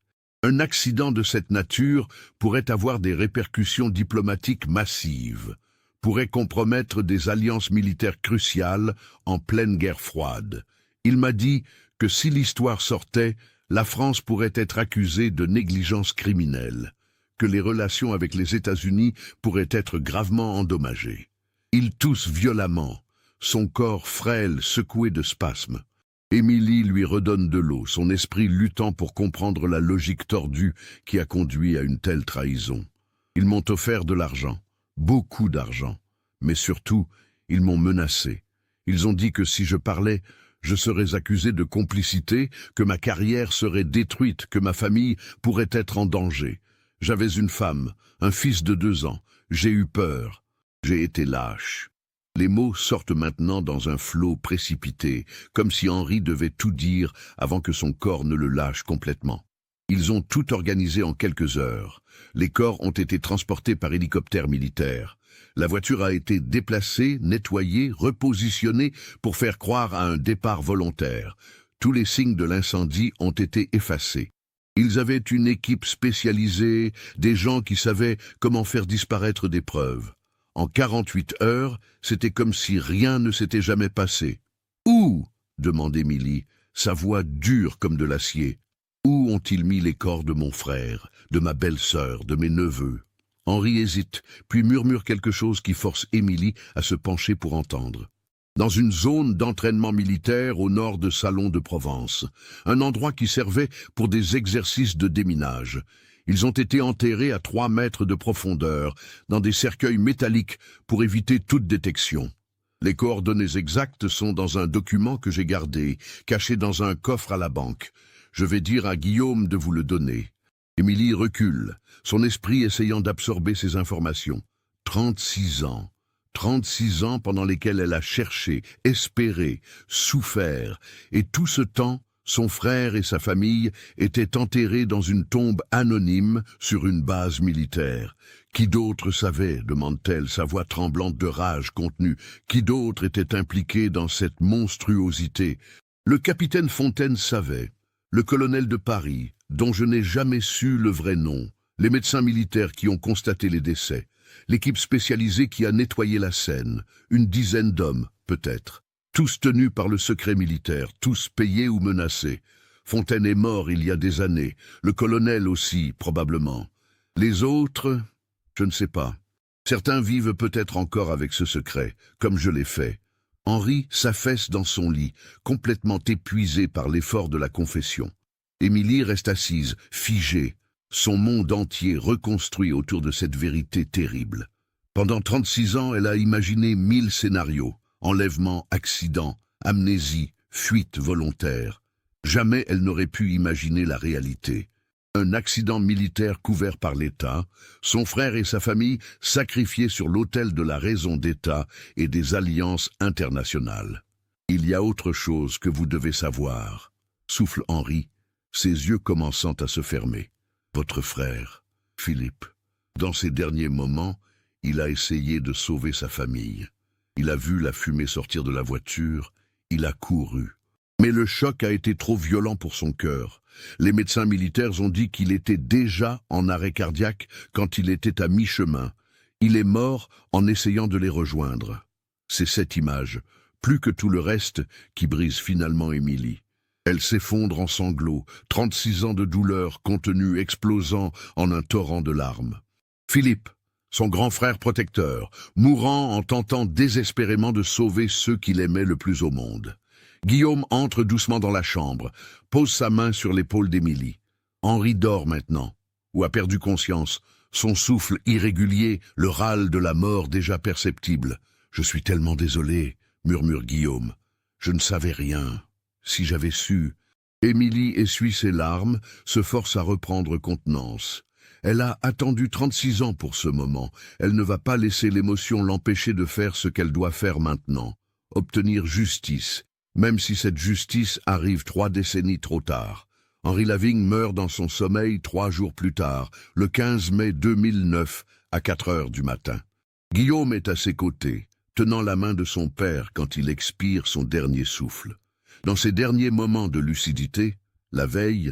[SPEAKER 1] Un accident de cette nature pourrait avoir des répercussions diplomatiques massives, pourrait compromettre des alliances militaires cruciales en pleine guerre froide. Il m'a dit que si l'histoire sortait, la France pourrait être accusée de négligence criminelle, que les relations avec les États-Unis pourraient être gravement endommagées. Il tousse violemment, son corps frêle secoué de spasmes. Émilie lui redonne de l'eau, son esprit luttant pour comprendre la logique tordue qui a conduit à une telle trahison. Ils m'ont offert de l'argent, beaucoup d'argent, mais surtout, ils m'ont menacé. Ils ont dit que si je parlais, je serais accusé de complicité, que ma carrière serait détruite, que ma famille pourrait être en danger. J'avais une femme, un fils de 2 ans. J'ai eu peur. J'ai été lâche. Les mots sortent maintenant dans un flot précipité, comme si Henri devait tout dire avant que son corps ne le lâche complètement. Ils ont tout organisé en quelques heures. Les corps ont été transportés par hélicoptère militaire. La voiture a été déplacée, nettoyée, repositionnée pour faire croire à un départ volontaire. Tous les signes de l'incendie ont été effacés. Ils avaient une équipe spécialisée, des gens qui savaient comment faire disparaître des preuves. En 48 heures, c'était comme si rien ne s'était jamais passé. « Où ?» demande Émilie, sa voix dure comme de l'acier. « Où ont-ils mis les corps de mon frère, de ma belle-sœur, de mes neveux ?» Henri hésite, puis murmure quelque chose qui force Émilie à se pencher pour entendre. Dans une zone d'entraînement militaire au nord de Salon de Provence, un endroit qui servait pour des exercices de déminage. Ils ont été enterrés à 3 mètres de profondeur, dans des cercueils métalliques pour éviter toute détection. Les coordonnées exactes sont dans un document que j'ai gardé, caché dans un coffre à la banque. Je vais dire à Guillaume de vous le donner. Émilie recule, son esprit essayant d'absorber ces informations. 36 ans. 36 ans pendant lesquels elle a cherché, espéré, souffert, et tout ce temps, son frère et sa famille étaient enterrés dans une tombe anonyme sur une base militaire. Qui d'autre savait, demande-t-elle, sa voix tremblante de rage contenue, qui d'autre était impliqué dans cette monstruosité? Le capitaine Fontaine savait, le colonel de Paris, dont je n'ai jamais su le vrai nom, les médecins militaires qui ont constaté les décès, l'équipe spécialisée qui a nettoyé la scène, une dizaine d'hommes, peut-être, tous tenus par le secret militaire, tous payés ou menacés. Fontaine est mort il y a des années, le colonel aussi, probablement. Les autres, je ne sais pas. Certains vivent peut-être encore avec ce secret, comme je l'ai fait. Henri s'affaisse dans son lit, complètement épuisé par l'effort de la confession. Émilie reste assise, figée, son monde entier reconstruit autour de cette vérité terrible. Pendant 36 ans, elle a imaginé 1000 scénarios, enlèvement, accident, amnésie, fuite volontaire. Jamais elle n'aurait pu imaginer la réalité. Un accident militaire couvert par l'État, son frère et sa famille sacrifiés sur l'autel de la raison d'État et des alliances internationales. Il y a autre chose que vous devez savoir, souffle Henri, ses yeux commençant à se fermer. Votre frère, Philippe, dans ses derniers moments, il a essayé de sauver sa famille. Il a vu la fumée sortir de la voiture, il a couru. Mais le choc a été trop violent pour son cœur. Les médecins militaires ont dit qu'il était déjà en arrêt cardiaque quand il était à mi-chemin. Il est mort en essayant de les rejoindre. C'est cette image, plus que tout le reste, qui brise finalement Émilie. Elle s'effondre en sanglots, 36 ans de douleur contenus explosant en un torrent de larmes. Philippe, son grand frère protecteur, mourant en tentant désespérément de sauver ceux qu'il aimait le plus au monde. Guillaume entre doucement dans la chambre, pose sa main sur l'épaule d'Émilie. Henri dort maintenant, ou a perdu conscience, son souffle irrégulier, le râle de la mort déjà perceptible. « Je suis tellement désolé », murmure Guillaume. « Je ne savais rien. Si j'avais su... » Émilie essuie ses larmes, se force à reprendre contenance. Elle a attendu 36 ans pour ce moment. Elle ne va pas laisser l'émotion l'empêcher de faire ce qu'elle doit faire maintenant. Obtenir justice. Même si cette justice arrive 3 décennies trop tard. Henri Lavigne meurt dans son sommeil 3 jours plus tard, le 15 mai 2009, à 4 heures du matin. Guillaume est à ses côtés, tenant la main de son père quand il expire son dernier souffle. Dans ses derniers moments de lucidité, la veille,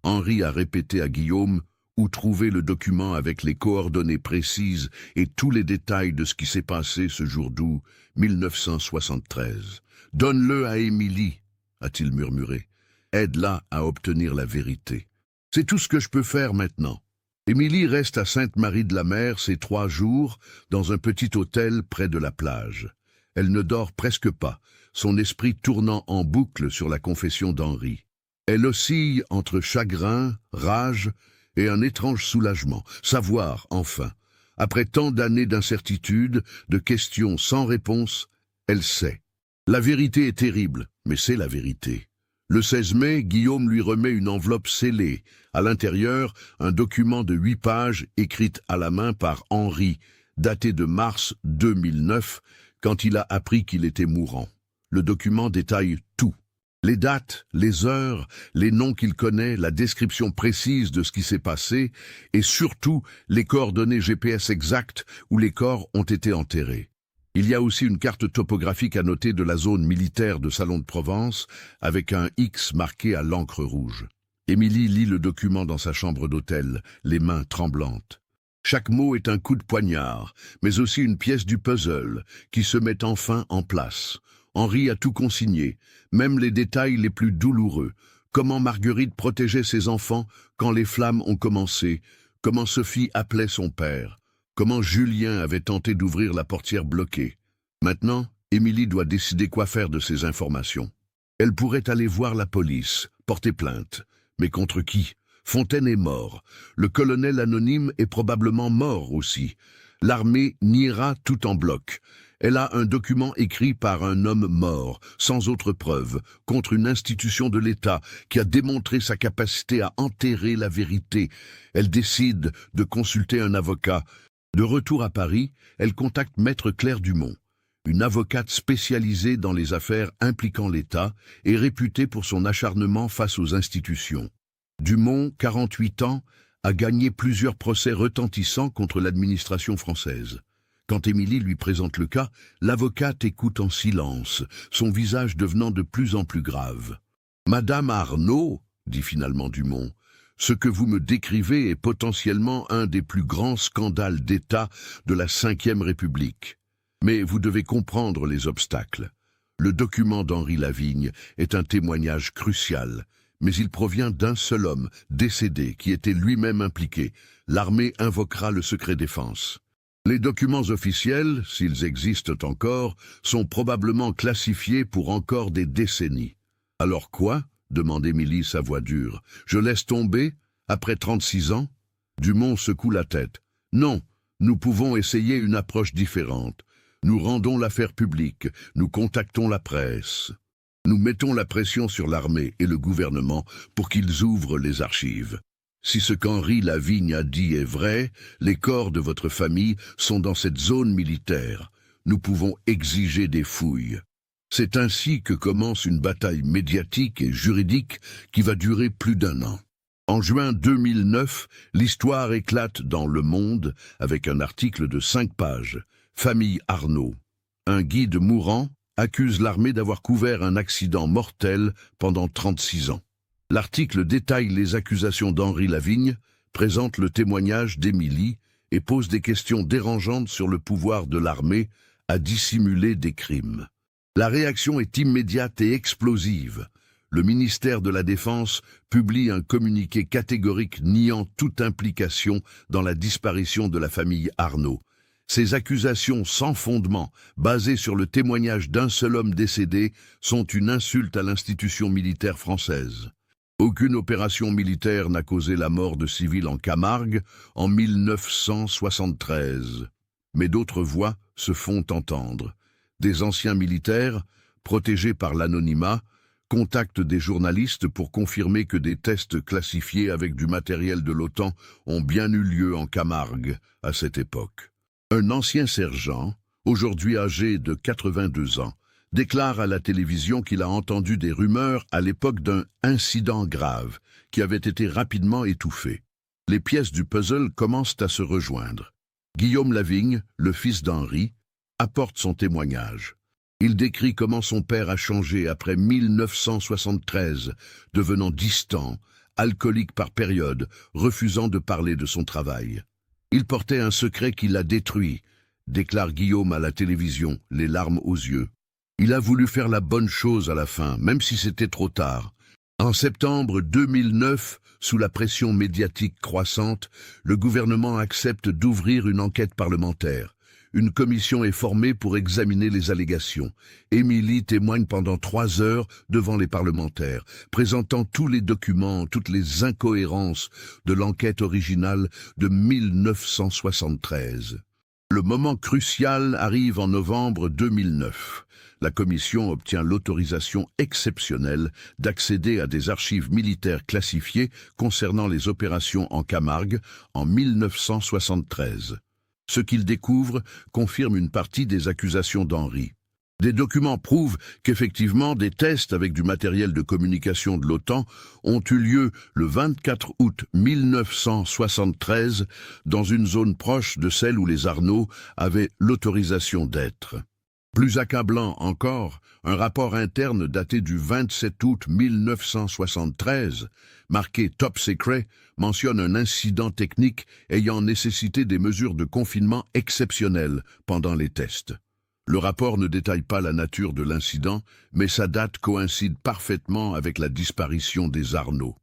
[SPEAKER 1] Henri a répété à Guillaume où trouver le document avec les coordonnées précises et tous les détails de ce qui s'est passé ce jour d'août 1973. « Donne-le à Émilie », a-t-il murmuré. « Aide-la à obtenir la vérité. C'est tout ce que je peux faire maintenant. » Émilie reste à Sainte-Marie-de-la-Mer ces 3 jours, dans un petit hôtel près de la plage. Elle ne dort presque pas, son esprit tournant en boucle sur la confession d'Henri. Elle oscille entre chagrin, rage et un étrange soulagement. Savoir, enfin. Après tant d'années d'incertitude, de questions sans réponse, elle sait. La vérité est terrible, mais c'est la vérité. Le 16 mai, Guillaume lui remet une enveloppe scellée. À l'intérieur, un document de 8 pages écrite à la main par Henri, daté de mars 2009, quand il a appris qu'il était mourant. Le document détaille tout. Les dates, les heures, les noms qu'il connaît, la description précise de ce qui s'est passé, et surtout les coordonnées GPS exactes où les corps ont été enterrés. Il y a aussi une carte topographique à noter de la zone militaire de Salon de Provence, avec un X marqué à l'encre rouge. Émilie lit le document dans sa chambre d'hôtel, les mains tremblantes. Chaque mot est un coup de poignard, mais aussi une pièce du puzzle, qui se met enfin en place. Henri a tout consigné, même les détails les plus douloureux. Comment Marguerite protégeait ses enfants quand les flammes ont commencé, comment Sophie appelait son père. Comment Julien avait tenté d'ouvrir la portière bloquée. Maintenant, Émilie doit décider quoi faire de ces informations. Elle pourrait aller voir la police, porter plainte. Mais contre qui? Fontaine est mort. Le colonel anonyme est probablement mort aussi. L'armée niera tout en bloc. Elle a un document écrit par un homme mort, sans autre preuve, contre une institution de l'État qui a démontré sa capacité à enterrer la vérité. Elle décide de consulter un avocat. De retour à Paris, elle contacte Maître Claire Dumont, une avocate spécialisée dans les affaires impliquant l'État et réputée pour son acharnement face aux institutions. Dumont, 48 ans, a gagné plusieurs procès retentissants contre l'administration française. Quand Émilie lui présente le cas, l'avocate écoute en silence, son visage devenant de plus en plus grave. « Madame Arnaud, dit finalement Dumont, Ce que vous me décrivez est potentiellement un des plus grands scandales d'État de la Ve République. Mais vous devez comprendre les obstacles. Le document d'Henri Lavigne est un témoignage crucial, mais il provient d'un seul homme, décédé, qui était lui-même impliqué. L'armée invoquera le secret défense. Les documents officiels, s'ils existent encore, sont probablement classifiés pour encore des décennies. Alors quoi ? Demande Émilie sa voix dure. Je laisse tomber, après 36 ans ? Dumont secoue la tête. Non, nous pouvons essayer une approche différente. Nous rendons l'affaire publique, nous contactons la presse. Nous mettons la pression sur l'armée et le gouvernement pour qu'ils ouvrent les archives. Si ce qu'Henri Lavigne a dit est vrai, les corps de votre famille sont dans cette zone militaire. Nous pouvons exiger des fouilles. C'est ainsi que commence une bataille médiatique et juridique qui va durer plus d'1 an. En juin 2009, l'histoire éclate dans Le Monde avec un article de 5 pages. Famille Arnaud. Un guide mourant accuse l'armée d'avoir couvert un accident mortel pendant 36 ans. L'article détaille les accusations d'Henri Lavigne, présente le témoignage d'Émilie et pose des questions dérangeantes sur le pouvoir de l'armée à dissimuler des crimes. La réaction est immédiate et explosive. Le ministère de la Défense publie un communiqué catégorique niant toute implication dans la disparition de la famille Arnaud. Ces accusations sans fondement, basées sur le témoignage d'un seul homme décédé, sont une insulte à l'institution militaire française. Aucune opération militaire n'a causé la mort de civils en Camargue en 1973. Mais d'autres voix se font entendre. Des anciens militaires, protégés par l'anonymat, contactent des journalistes pour confirmer que des tests classifiés avec du matériel de l'OTAN ont bien eu lieu en Camargue à cette époque. Un ancien sergent, aujourd'hui âgé de 82 ans, déclare à la télévision qu'il a entendu des rumeurs à l'époque d'un incident grave qui avait été rapidement étouffé. Les pièces du puzzle commencent à se rejoindre. Guillaume Lavigne, le fils d'Henri, apporte son témoignage. Il décrit comment son père a changé après 1973, devenant distant, alcoolique par période, refusant de parler de son travail. Il portait un secret qui l'a détruit, déclare Guillaume à la télévision, les larmes aux yeux. Il a voulu faire la bonne chose à la fin, même si c'était trop tard. En septembre 2009, sous la pression médiatique croissante, le gouvernement accepte d'ouvrir une enquête parlementaire. Une commission est formée pour examiner les allégations. Émilie témoigne pendant 3 heures devant les parlementaires, présentant tous les documents, toutes les incohérences de l'enquête originale de 1973. Le moment crucial arrive en novembre 2009. La commission obtient l'autorisation exceptionnelle d'accéder à des archives militaires classifiées concernant les opérations en Camargue en 1973. Ce qu'il découvre confirme une partie des accusations d'Henri. Des documents prouvent qu'effectivement des tests avec du matériel de communication de l'OTAN ont eu lieu le 24 août 1973 dans une zone proche de celle où les Arnaud avaient l'autorisation d'être. Plus accablant encore, un rapport interne daté du 27 août 1973, marqué « Top Secret », mentionne un incident technique ayant nécessité des mesures de confinement exceptionnelles pendant les tests. Le rapport ne détaille pas la nature de l'incident, mais sa date coïncide parfaitement avec la disparition des Arnaud.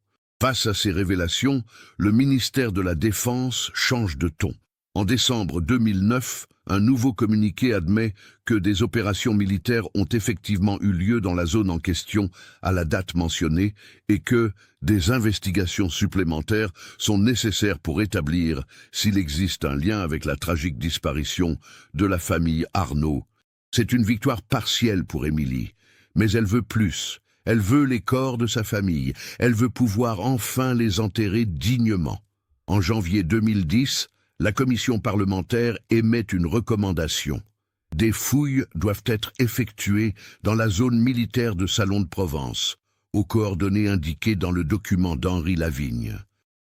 [SPEAKER 1] Face à ces révélations, le ministère de la Défense change de ton. En décembre 2009, un nouveau communiqué admet que des opérations militaires ont effectivement eu lieu dans la zone en question à la date mentionnée et que des investigations supplémentaires sont nécessaires pour établir s'il existe un lien avec la tragique disparition de la famille Arnaud. C'est une victoire partielle pour Émilie, mais elle veut plus. Elle veut les corps de sa famille. Elle veut pouvoir enfin les enterrer dignement. En janvier 2010, la commission parlementaire émet une recommandation. Des fouilles doivent être effectuées dans la zone militaire de Salon de Provence, aux coordonnées indiquées dans le document d'Henri Lavigne.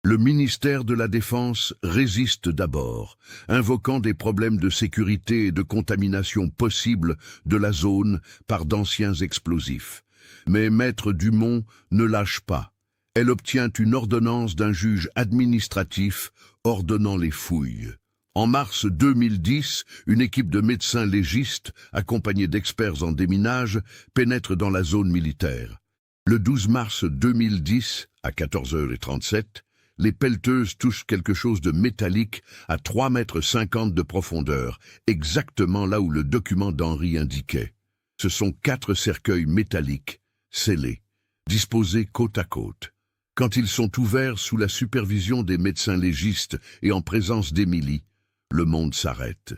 [SPEAKER 1] Le ministère de la Défense résiste d'abord, invoquant des problèmes de sécurité et de contamination possibles de la zone par d'anciens explosifs. Mais Maître Dumont ne lâche pas. Elle obtient une ordonnance d'un juge administratif ordonnant les fouilles. En mars 2010, une équipe de médecins légistes, accompagnée d'experts en déminage, pénètre dans la zone militaire. Le 12 mars 2010, à 14h37, les pelleteuses touchent quelque chose de métallique à 3,50 m de profondeur, exactement là où le document d'Henri indiquait. Ce sont 4 cercueils métalliques, scellés, disposés côte à côte. Quand ils sont ouverts sous la supervision des médecins légistes et en présence d'Émilie, le monde s'arrête.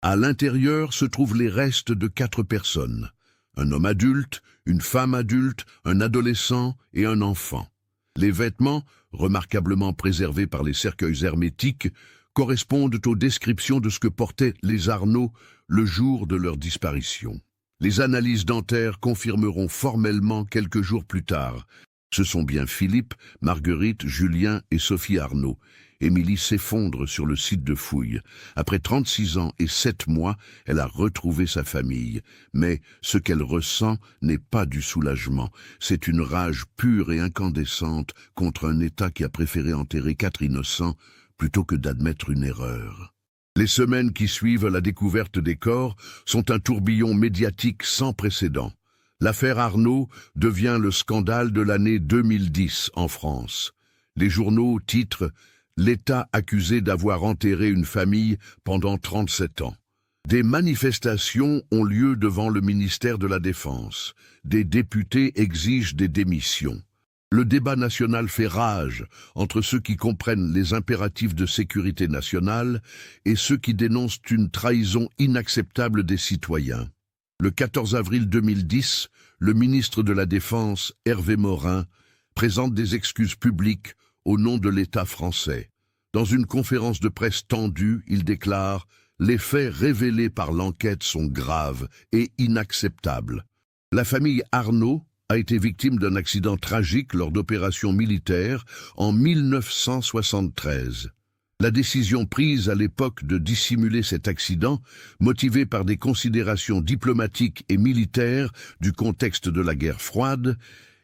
[SPEAKER 1] À l'intérieur se trouvent les restes de 4 personnes. Un homme adulte, une femme adulte, un adolescent et un enfant. Les vêtements, remarquablement préservés par les cercueils hermétiques, correspondent aux descriptions de ce que portaient les Arnaud le jour de leur disparition. Les analyses dentaires confirmeront formellement quelques jours plus tard. Ce sont bien Philippe, Marguerite, Julien et Sophie Arnaud. Émilie s'effondre sur le site de fouilles. Après 36 ans et 7 mois, elle a retrouvé sa famille. Mais ce qu'elle ressent n'est pas du soulagement. C'est une rage pure et incandescente contre un État qui a préféré enterrer 4 innocents plutôt que d'admettre une erreur. Les semaines qui suivent la découverte des corps sont un tourbillon médiatique sans précédent. L'affaire Arnaud devient le scandale de l'année 2010 en France. Les journaux titrent « L'État accusé d'avoir enterré une famille pendant 37 ans ». Des manifestations ont lieu devant le ministère de la Défense. Des députés exigent des démissions. Le débat national fait rage entre ceux qui comprennent les impératifs de sécurité nationale et ceux qui dénoncent une trahison inacceptable des citoyens. Le 14 avril 2010, le ministre de la Défense, Hervé Morin, présente des excuses publiques au nom de l'État français. Dans une conférence de presse tendue, il déclare « Les faits révélés par l'enquête sont graves et inacceptables. La famille Arnaud a été victime d'un accident tragique lors d'opérations militaires en 1973. La décision prise à l'époque de dissimuler cet accident, motivée par des considérations diplomatiques et militaires du contexte de la guerre froide,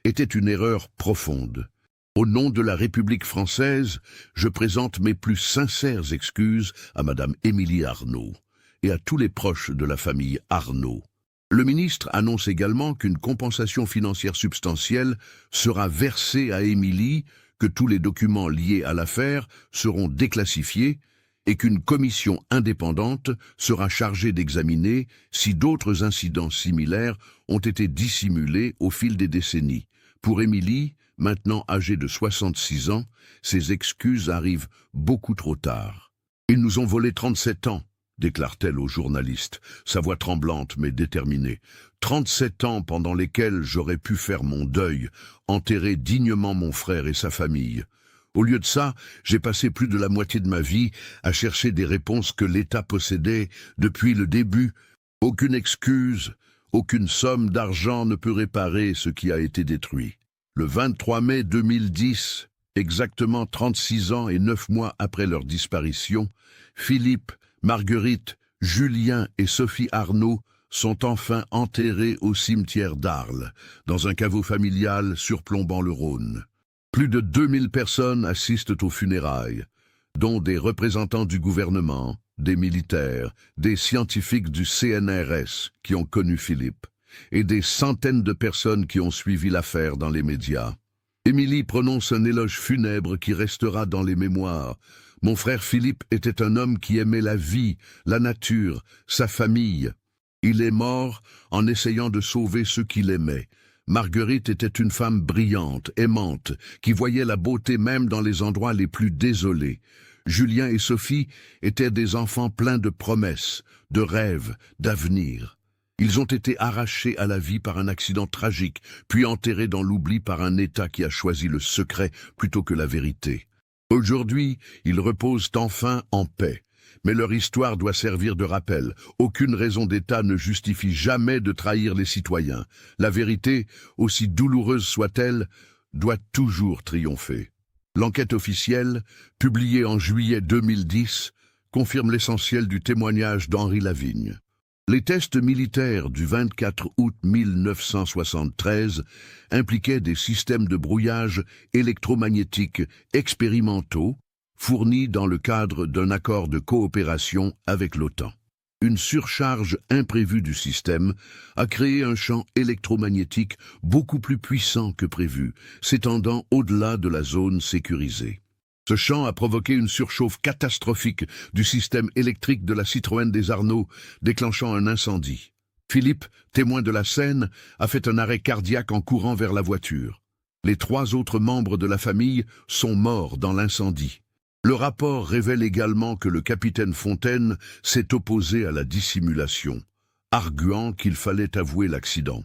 [SPEAKER 1] était une erreur profonde. Au nom de la République française, je présente mes plus sincères excuses à Madame Émilie Arnaud et à tous les proches de la famille Arnaud. Le ministre annonce également qu'une compensation financière substantielle sera versée à Émilie, que tous les documents liés à l'affaire seront déclassifiés et qu'une commission indépendante sera chargée d'examiner si d'autres incidents similaires ont été dissimulés au fil des décennies. Pour Émilie, maintenant âgée de 66 ans, ces excuses arrivent beaucoup trop tard. « Ils nous ont volé 37 ans », déclare-t-elle aux journalistes, sa voix tremblante mais déterminée. 37 ans pendant lesquels j'aurais pu faire mon deuil, enterrer dignement mon frère et sa famille. Au lieu de ça, j'ai passé plus de la moitié de ma vie à chercher des réponses que l'État possédait depuis le début. Aucune excuse, aucune somme d'argent ne peut réparer ce qui a été détruit. Le 23 mai 2010, exactement 36 ans et 9 mois après leur disparition, Philippe, Marguerite, Julien et Sophie Arnaud sont enfin enterrés au cimetière d'Arles, dans un caveau familial surplombant le Rhône. Plus de 2000 personnes assistent aux funérailles, dont des représentants du gouvernement, des militaires, des scientifiques du CNRS qui ont connu Philippe, et des centaines de personnes qui ont suivi l'affaire dans les médias. Émilie prononce un éloge funèbre qui restera dans les mémoires. Mon frère Philippe était un homme qui aimait la vie, la nature, sa famille. Il est mort en essayant de sauver ceux qu'il aimait. Marguerite était une femme brillante, aimante, qui voyait la beauté même dans les endroits les plus désolés. Julien et Sophie étaient des enfants pleins de promesses, de rêves, d'avenir. Ils ont été arrachés à la vie par un accident tragique, puis enterrés dans l'oubli par un État qui a choisi le secret plutôt que la vérité. Aujourd'hui, ils reposent enfin en paix. Mais leur histoire doit servir de rappel. Aucune raison d'État ne justifie jamais de trahir les citoyens. La vérité, aussi douloureuse soit-elle, doit toujours triompher. L'enquête officielle, publiée en juillet 2010, confirme l'essentiel du témoignage d'Henri Lavigne. Les tests militaires du 24 août 1973 impliquaient des systèmes de brouillage électromagnétique expérimentaux fournis dans le cadre d'un accord de coopération avec l'OTAN. Une surcharge imprévue du système a créé un champ électromagnétique beaucoup plus puissant que prévu, s'étendant au-delà de la zone sécurisée. Ce champ a provoqué une surchauffe catastrophique du système électrique de la Citroën des Arnaud, déclenchant un incendie. Philippe, témoin de la scène, a fait un arrêt cardiaque en courant vers la voiture. Les 3 autres membres de la famille sont morts dans l'incendie. Le rapport révèle également que le capitaine Fontaine s'est opposé à la dissimulation, arguant qu'il fallait avouer l'accident.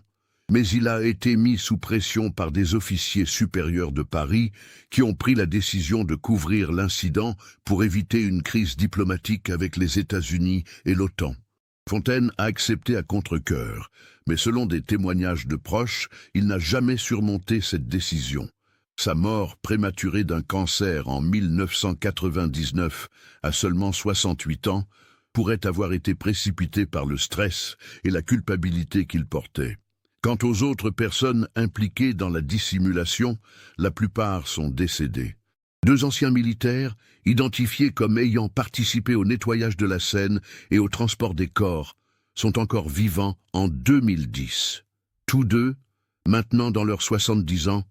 [SPEAKER 1] Mais il a été mis sous pression par des officiers supérieurs de Paris qui ont pris la décision de couvrir l'incident pour éviter une crise diplomatique avec les États-Unis et l'OTAN. Fontaine a accepté à contre-cœur, mais selon des témoignages de proches, il n'a jamais surmonté cette décision. Sa mort prématurée d'un cancer en 1999, à seulement 68 ans, pourrait avoir été précipitée par le stress et la culpabilité qu'il portait. Quant aux autres personnes impliquées dans la dissimulation, la plupart sont décédées. 2 anciens militaires, identifiés comme ayant participé au nettoyage de la Seine et au transport des corps, sont encore vivants en 2010. Tous 2, maintenant dans leurs 70 ans,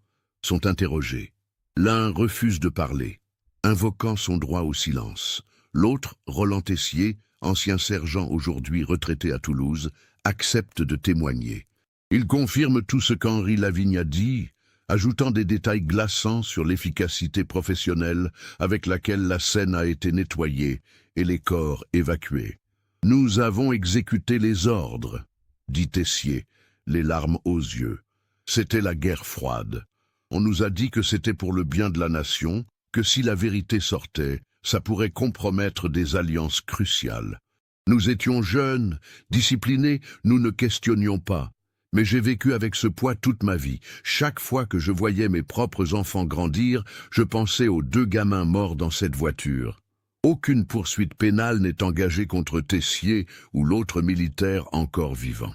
[SPEAKER 1] sont interrogés. L'un refuse de parler, invoquant son droit au silence. L'autre, Roland Tessier, ancien sergent aujourd'hui retraité à Toulouse, accepte de témoigner. Il confirme tout ce qu'Henri Lavigne a dit, ajoutant des détails glaçants sur l'efficacité professionnelle avec laquelle la Seine a été nettoyée et les corps évacués. « Nous avons exécuté les ordres », dit Tessier, les larmes aux yeux. C'était la guerre froide. On nous a dit que c'était pour le bien de la nation, que si la vérité sortait, ça pourrait compromettre des alliances cruciales. Nous étions jeunes, disciplinés, nous ne questionnions pas. Mais j'ai vécu avec ce poids toute ma vie. Chaque fois que je voyais mes propres enfants grandir, je pensais aux 2 gamins morts dans cette voiture. Aucune poursuite pénale n'est engagée contre Tessier ou l'autre militaire encore vivant.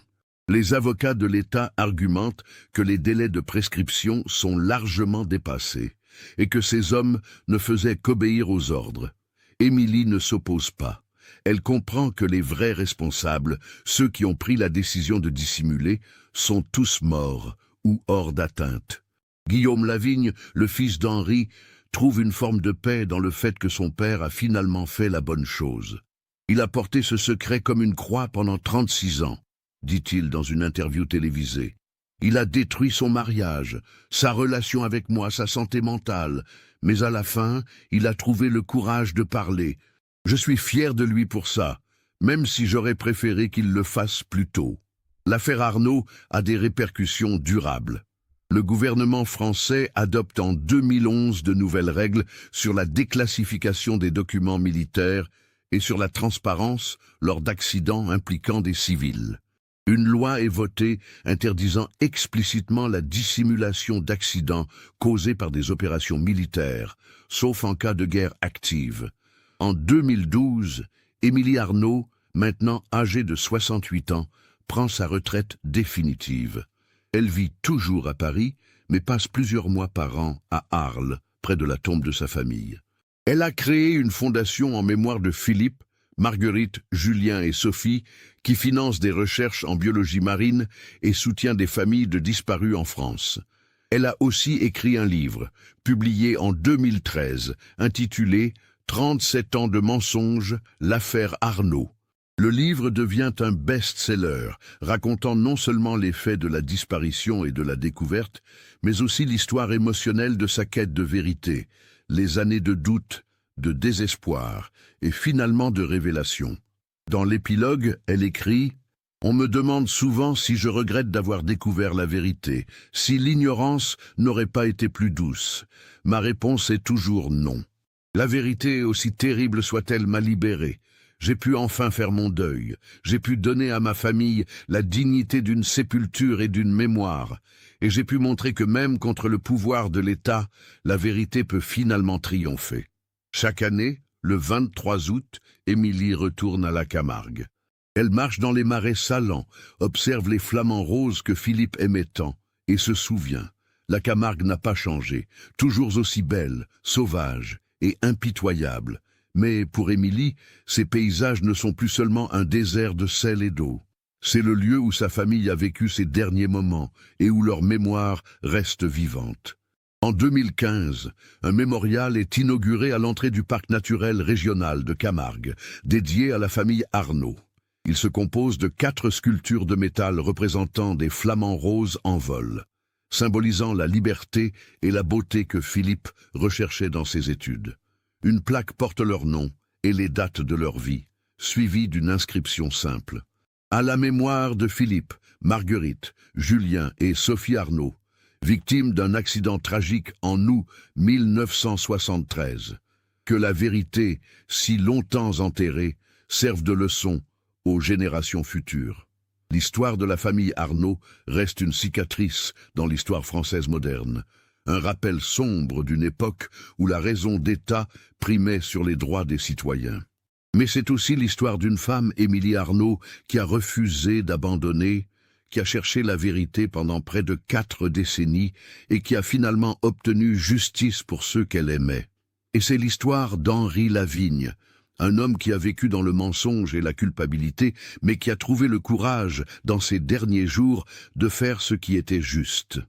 [SPEAKER 1] Les avocats de l'État argumentent que les délais de prescription sont largement dépassés et que ces hommes ne faisaient qu'obéir aux ordres. Émilie ne s'oppose pas. Elle comprend que les vrais responsables, ceux qui ont pris la décision de dissimuler, sont tous morts ou hors d'atteinte. Guillaume Lavigne, le fils d'Henri, trouve une forme de paix dans le fait que son père a finalement fait la bonne chose. Il a porté ce secret comme une croix pendant 36 ans, dit-il dans une interview télévisée. Il a détruit son mariage, sa relation avec moi, sa santé mentale, mais à la fin, il a trouvé le courage de parler. Je suis fier de lui pour ça, même si j'aurais préféré qu'il le fasse plus tôt. L'affaire Arnaud a des répercussions durables. Le gouvernement français adopte en 2011 de nouvelles règles sur la déclassification des documents militaires et sur la transparence lors d'accidents impliquant des civils. Une loi est votée interdisant explicitement la dissimulation d'accidents causés par des opérations militaires, sauf en cas de guerre active. En 2012, Émilie Arnaud, maintenant âgée de 68 ans, prend sa retraite définitive. Elle vit toujours à Paris, mais passe plusieurs mois par an à Arles, près de la tombe de sa famille. Elle a créé une fondation en mémoire de Philippe, Marguerite, Julien et Sophie, qui finance des recherches en biologie marine et soutient des familles de disparus en France. Elle a aussi écrit un livre, publié en 2013, intitulé « 37 ans de mensonges, l'affaire Arnaud ». Le livre devient un best-seller, racontant non seulement les faits de la disparition et de la découverte, mais aussi l'histoire émotionnelle de sa quête de vérité, les années de doute, de désespoir et finalement de révélation. Dans l'épilogue, elle écrit « On me demande souvent si je regrette d'avoir découvert la vérité, si l'ignorance n'aurait pas été plus douce. Ma réponse est toujours non. La vérité, aussi terrible soit-elle, m'a libéré. J'ai pu enfin faire mon deuil. J'ai pu donner à ma famille la dignité d'une sépulture et d'une mémoire. Et j'ai pu montrer que même contre le pouvoir de l'État, la vérité peut finalement triompher. » Chaque année, le 23 août, Émilie retourne à la Camargue. Elle marche dans les marais salants, observe les flamants roses que Philippe aimait tant, et se souvient. La Camargue n'a pas changé, toujours aussi belle, sauvage et impitoyable. Mais pour Émilie, ces paysages ne sont plus seulement un désert de sel et d'eau. C'est le lieu où sa famille a vécu ses derniers moments et où leur mémoire reste vivante. En 2015, un mémorial est inauguré à l'entrée du parc naturel régional de Camargue, dédié à la famille Arnaud. Il se compose de 4 sculptures de métal représentant des flamants roses en vol, symbolisant la liberté et la beauté que Philippe recherchait dans ses études. Une plaque porte leur nom et les dates de leur vie, suivie d'une inscription simple. À la mémoire de Philippe, Marguerite, Julien et Sophie Arnaud, victimes d'un accident tragique en août 1973. Que la vérité, si longtemps enterrée, serve de leçon aux générations futures. L'histoire de la famille Arnaud reste une cicatrice dans l'histoire française moderne, un rappel sombre d'une époque où la raison d'État primait sur les droits des citoyens. Mais c'est aussi l'histoire d'une femme, Émilie Arnaud, qui a refusé d'abandonner, qui a cherché la vérité pendant près de 4 décennies et qui a finalement obtenu justice pour ceux qu'elle aimait. Et c'est l'histoire d'Henri Lavigne, un homme qui a vécu dans le mensonge et la culpabilité, mais qui a trouvé le courage, dans ses derniers jours, de faire ce qui était juste.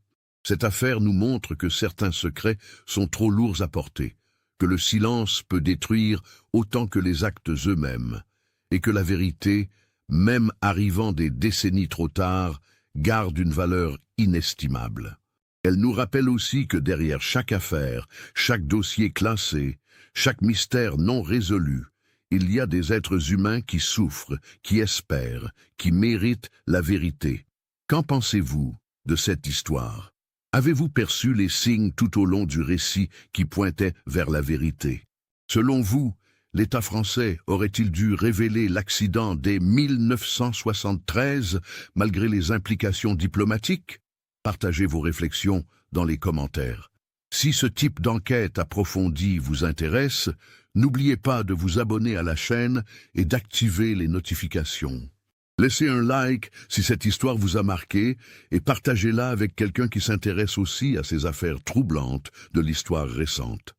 [SPEAKER 1] Cette affaire nous montre que certains secrets sont trop lourds à porter, que le silence peut détruire autant que les actes eux-mêmes, et que la vérité, même arrivant des décennies trop tard, garde une valeur inestimable. Elle nous rappelle aussi que derrière chaque affaire, chaque dossier classé, chaque mystère non résolu, il y a des êtres humains qui souffrent, qui espèrent, qui méritent la vérité. Qu'en pensez-vous de cette histoire ? Avez-vous perçu les signes tout au long du récit qui pointaient vers la vérité? Selon vous, l'État français aurait-il dû révéler l'accident dès 1973 malgré les implications diplomatiques? Partagez vos réflexions dans les commentaires. Si ce type d'enquête approfondie vous intéresse, n'oubliez pas de vous abonner à la chaîne et d'activer les notifications. Laissez un like si cette histoire vous a marqué et partagez-la avec quelqu'un qui s'intéresse aussi à ces affaires troublantes de l'histoire récente.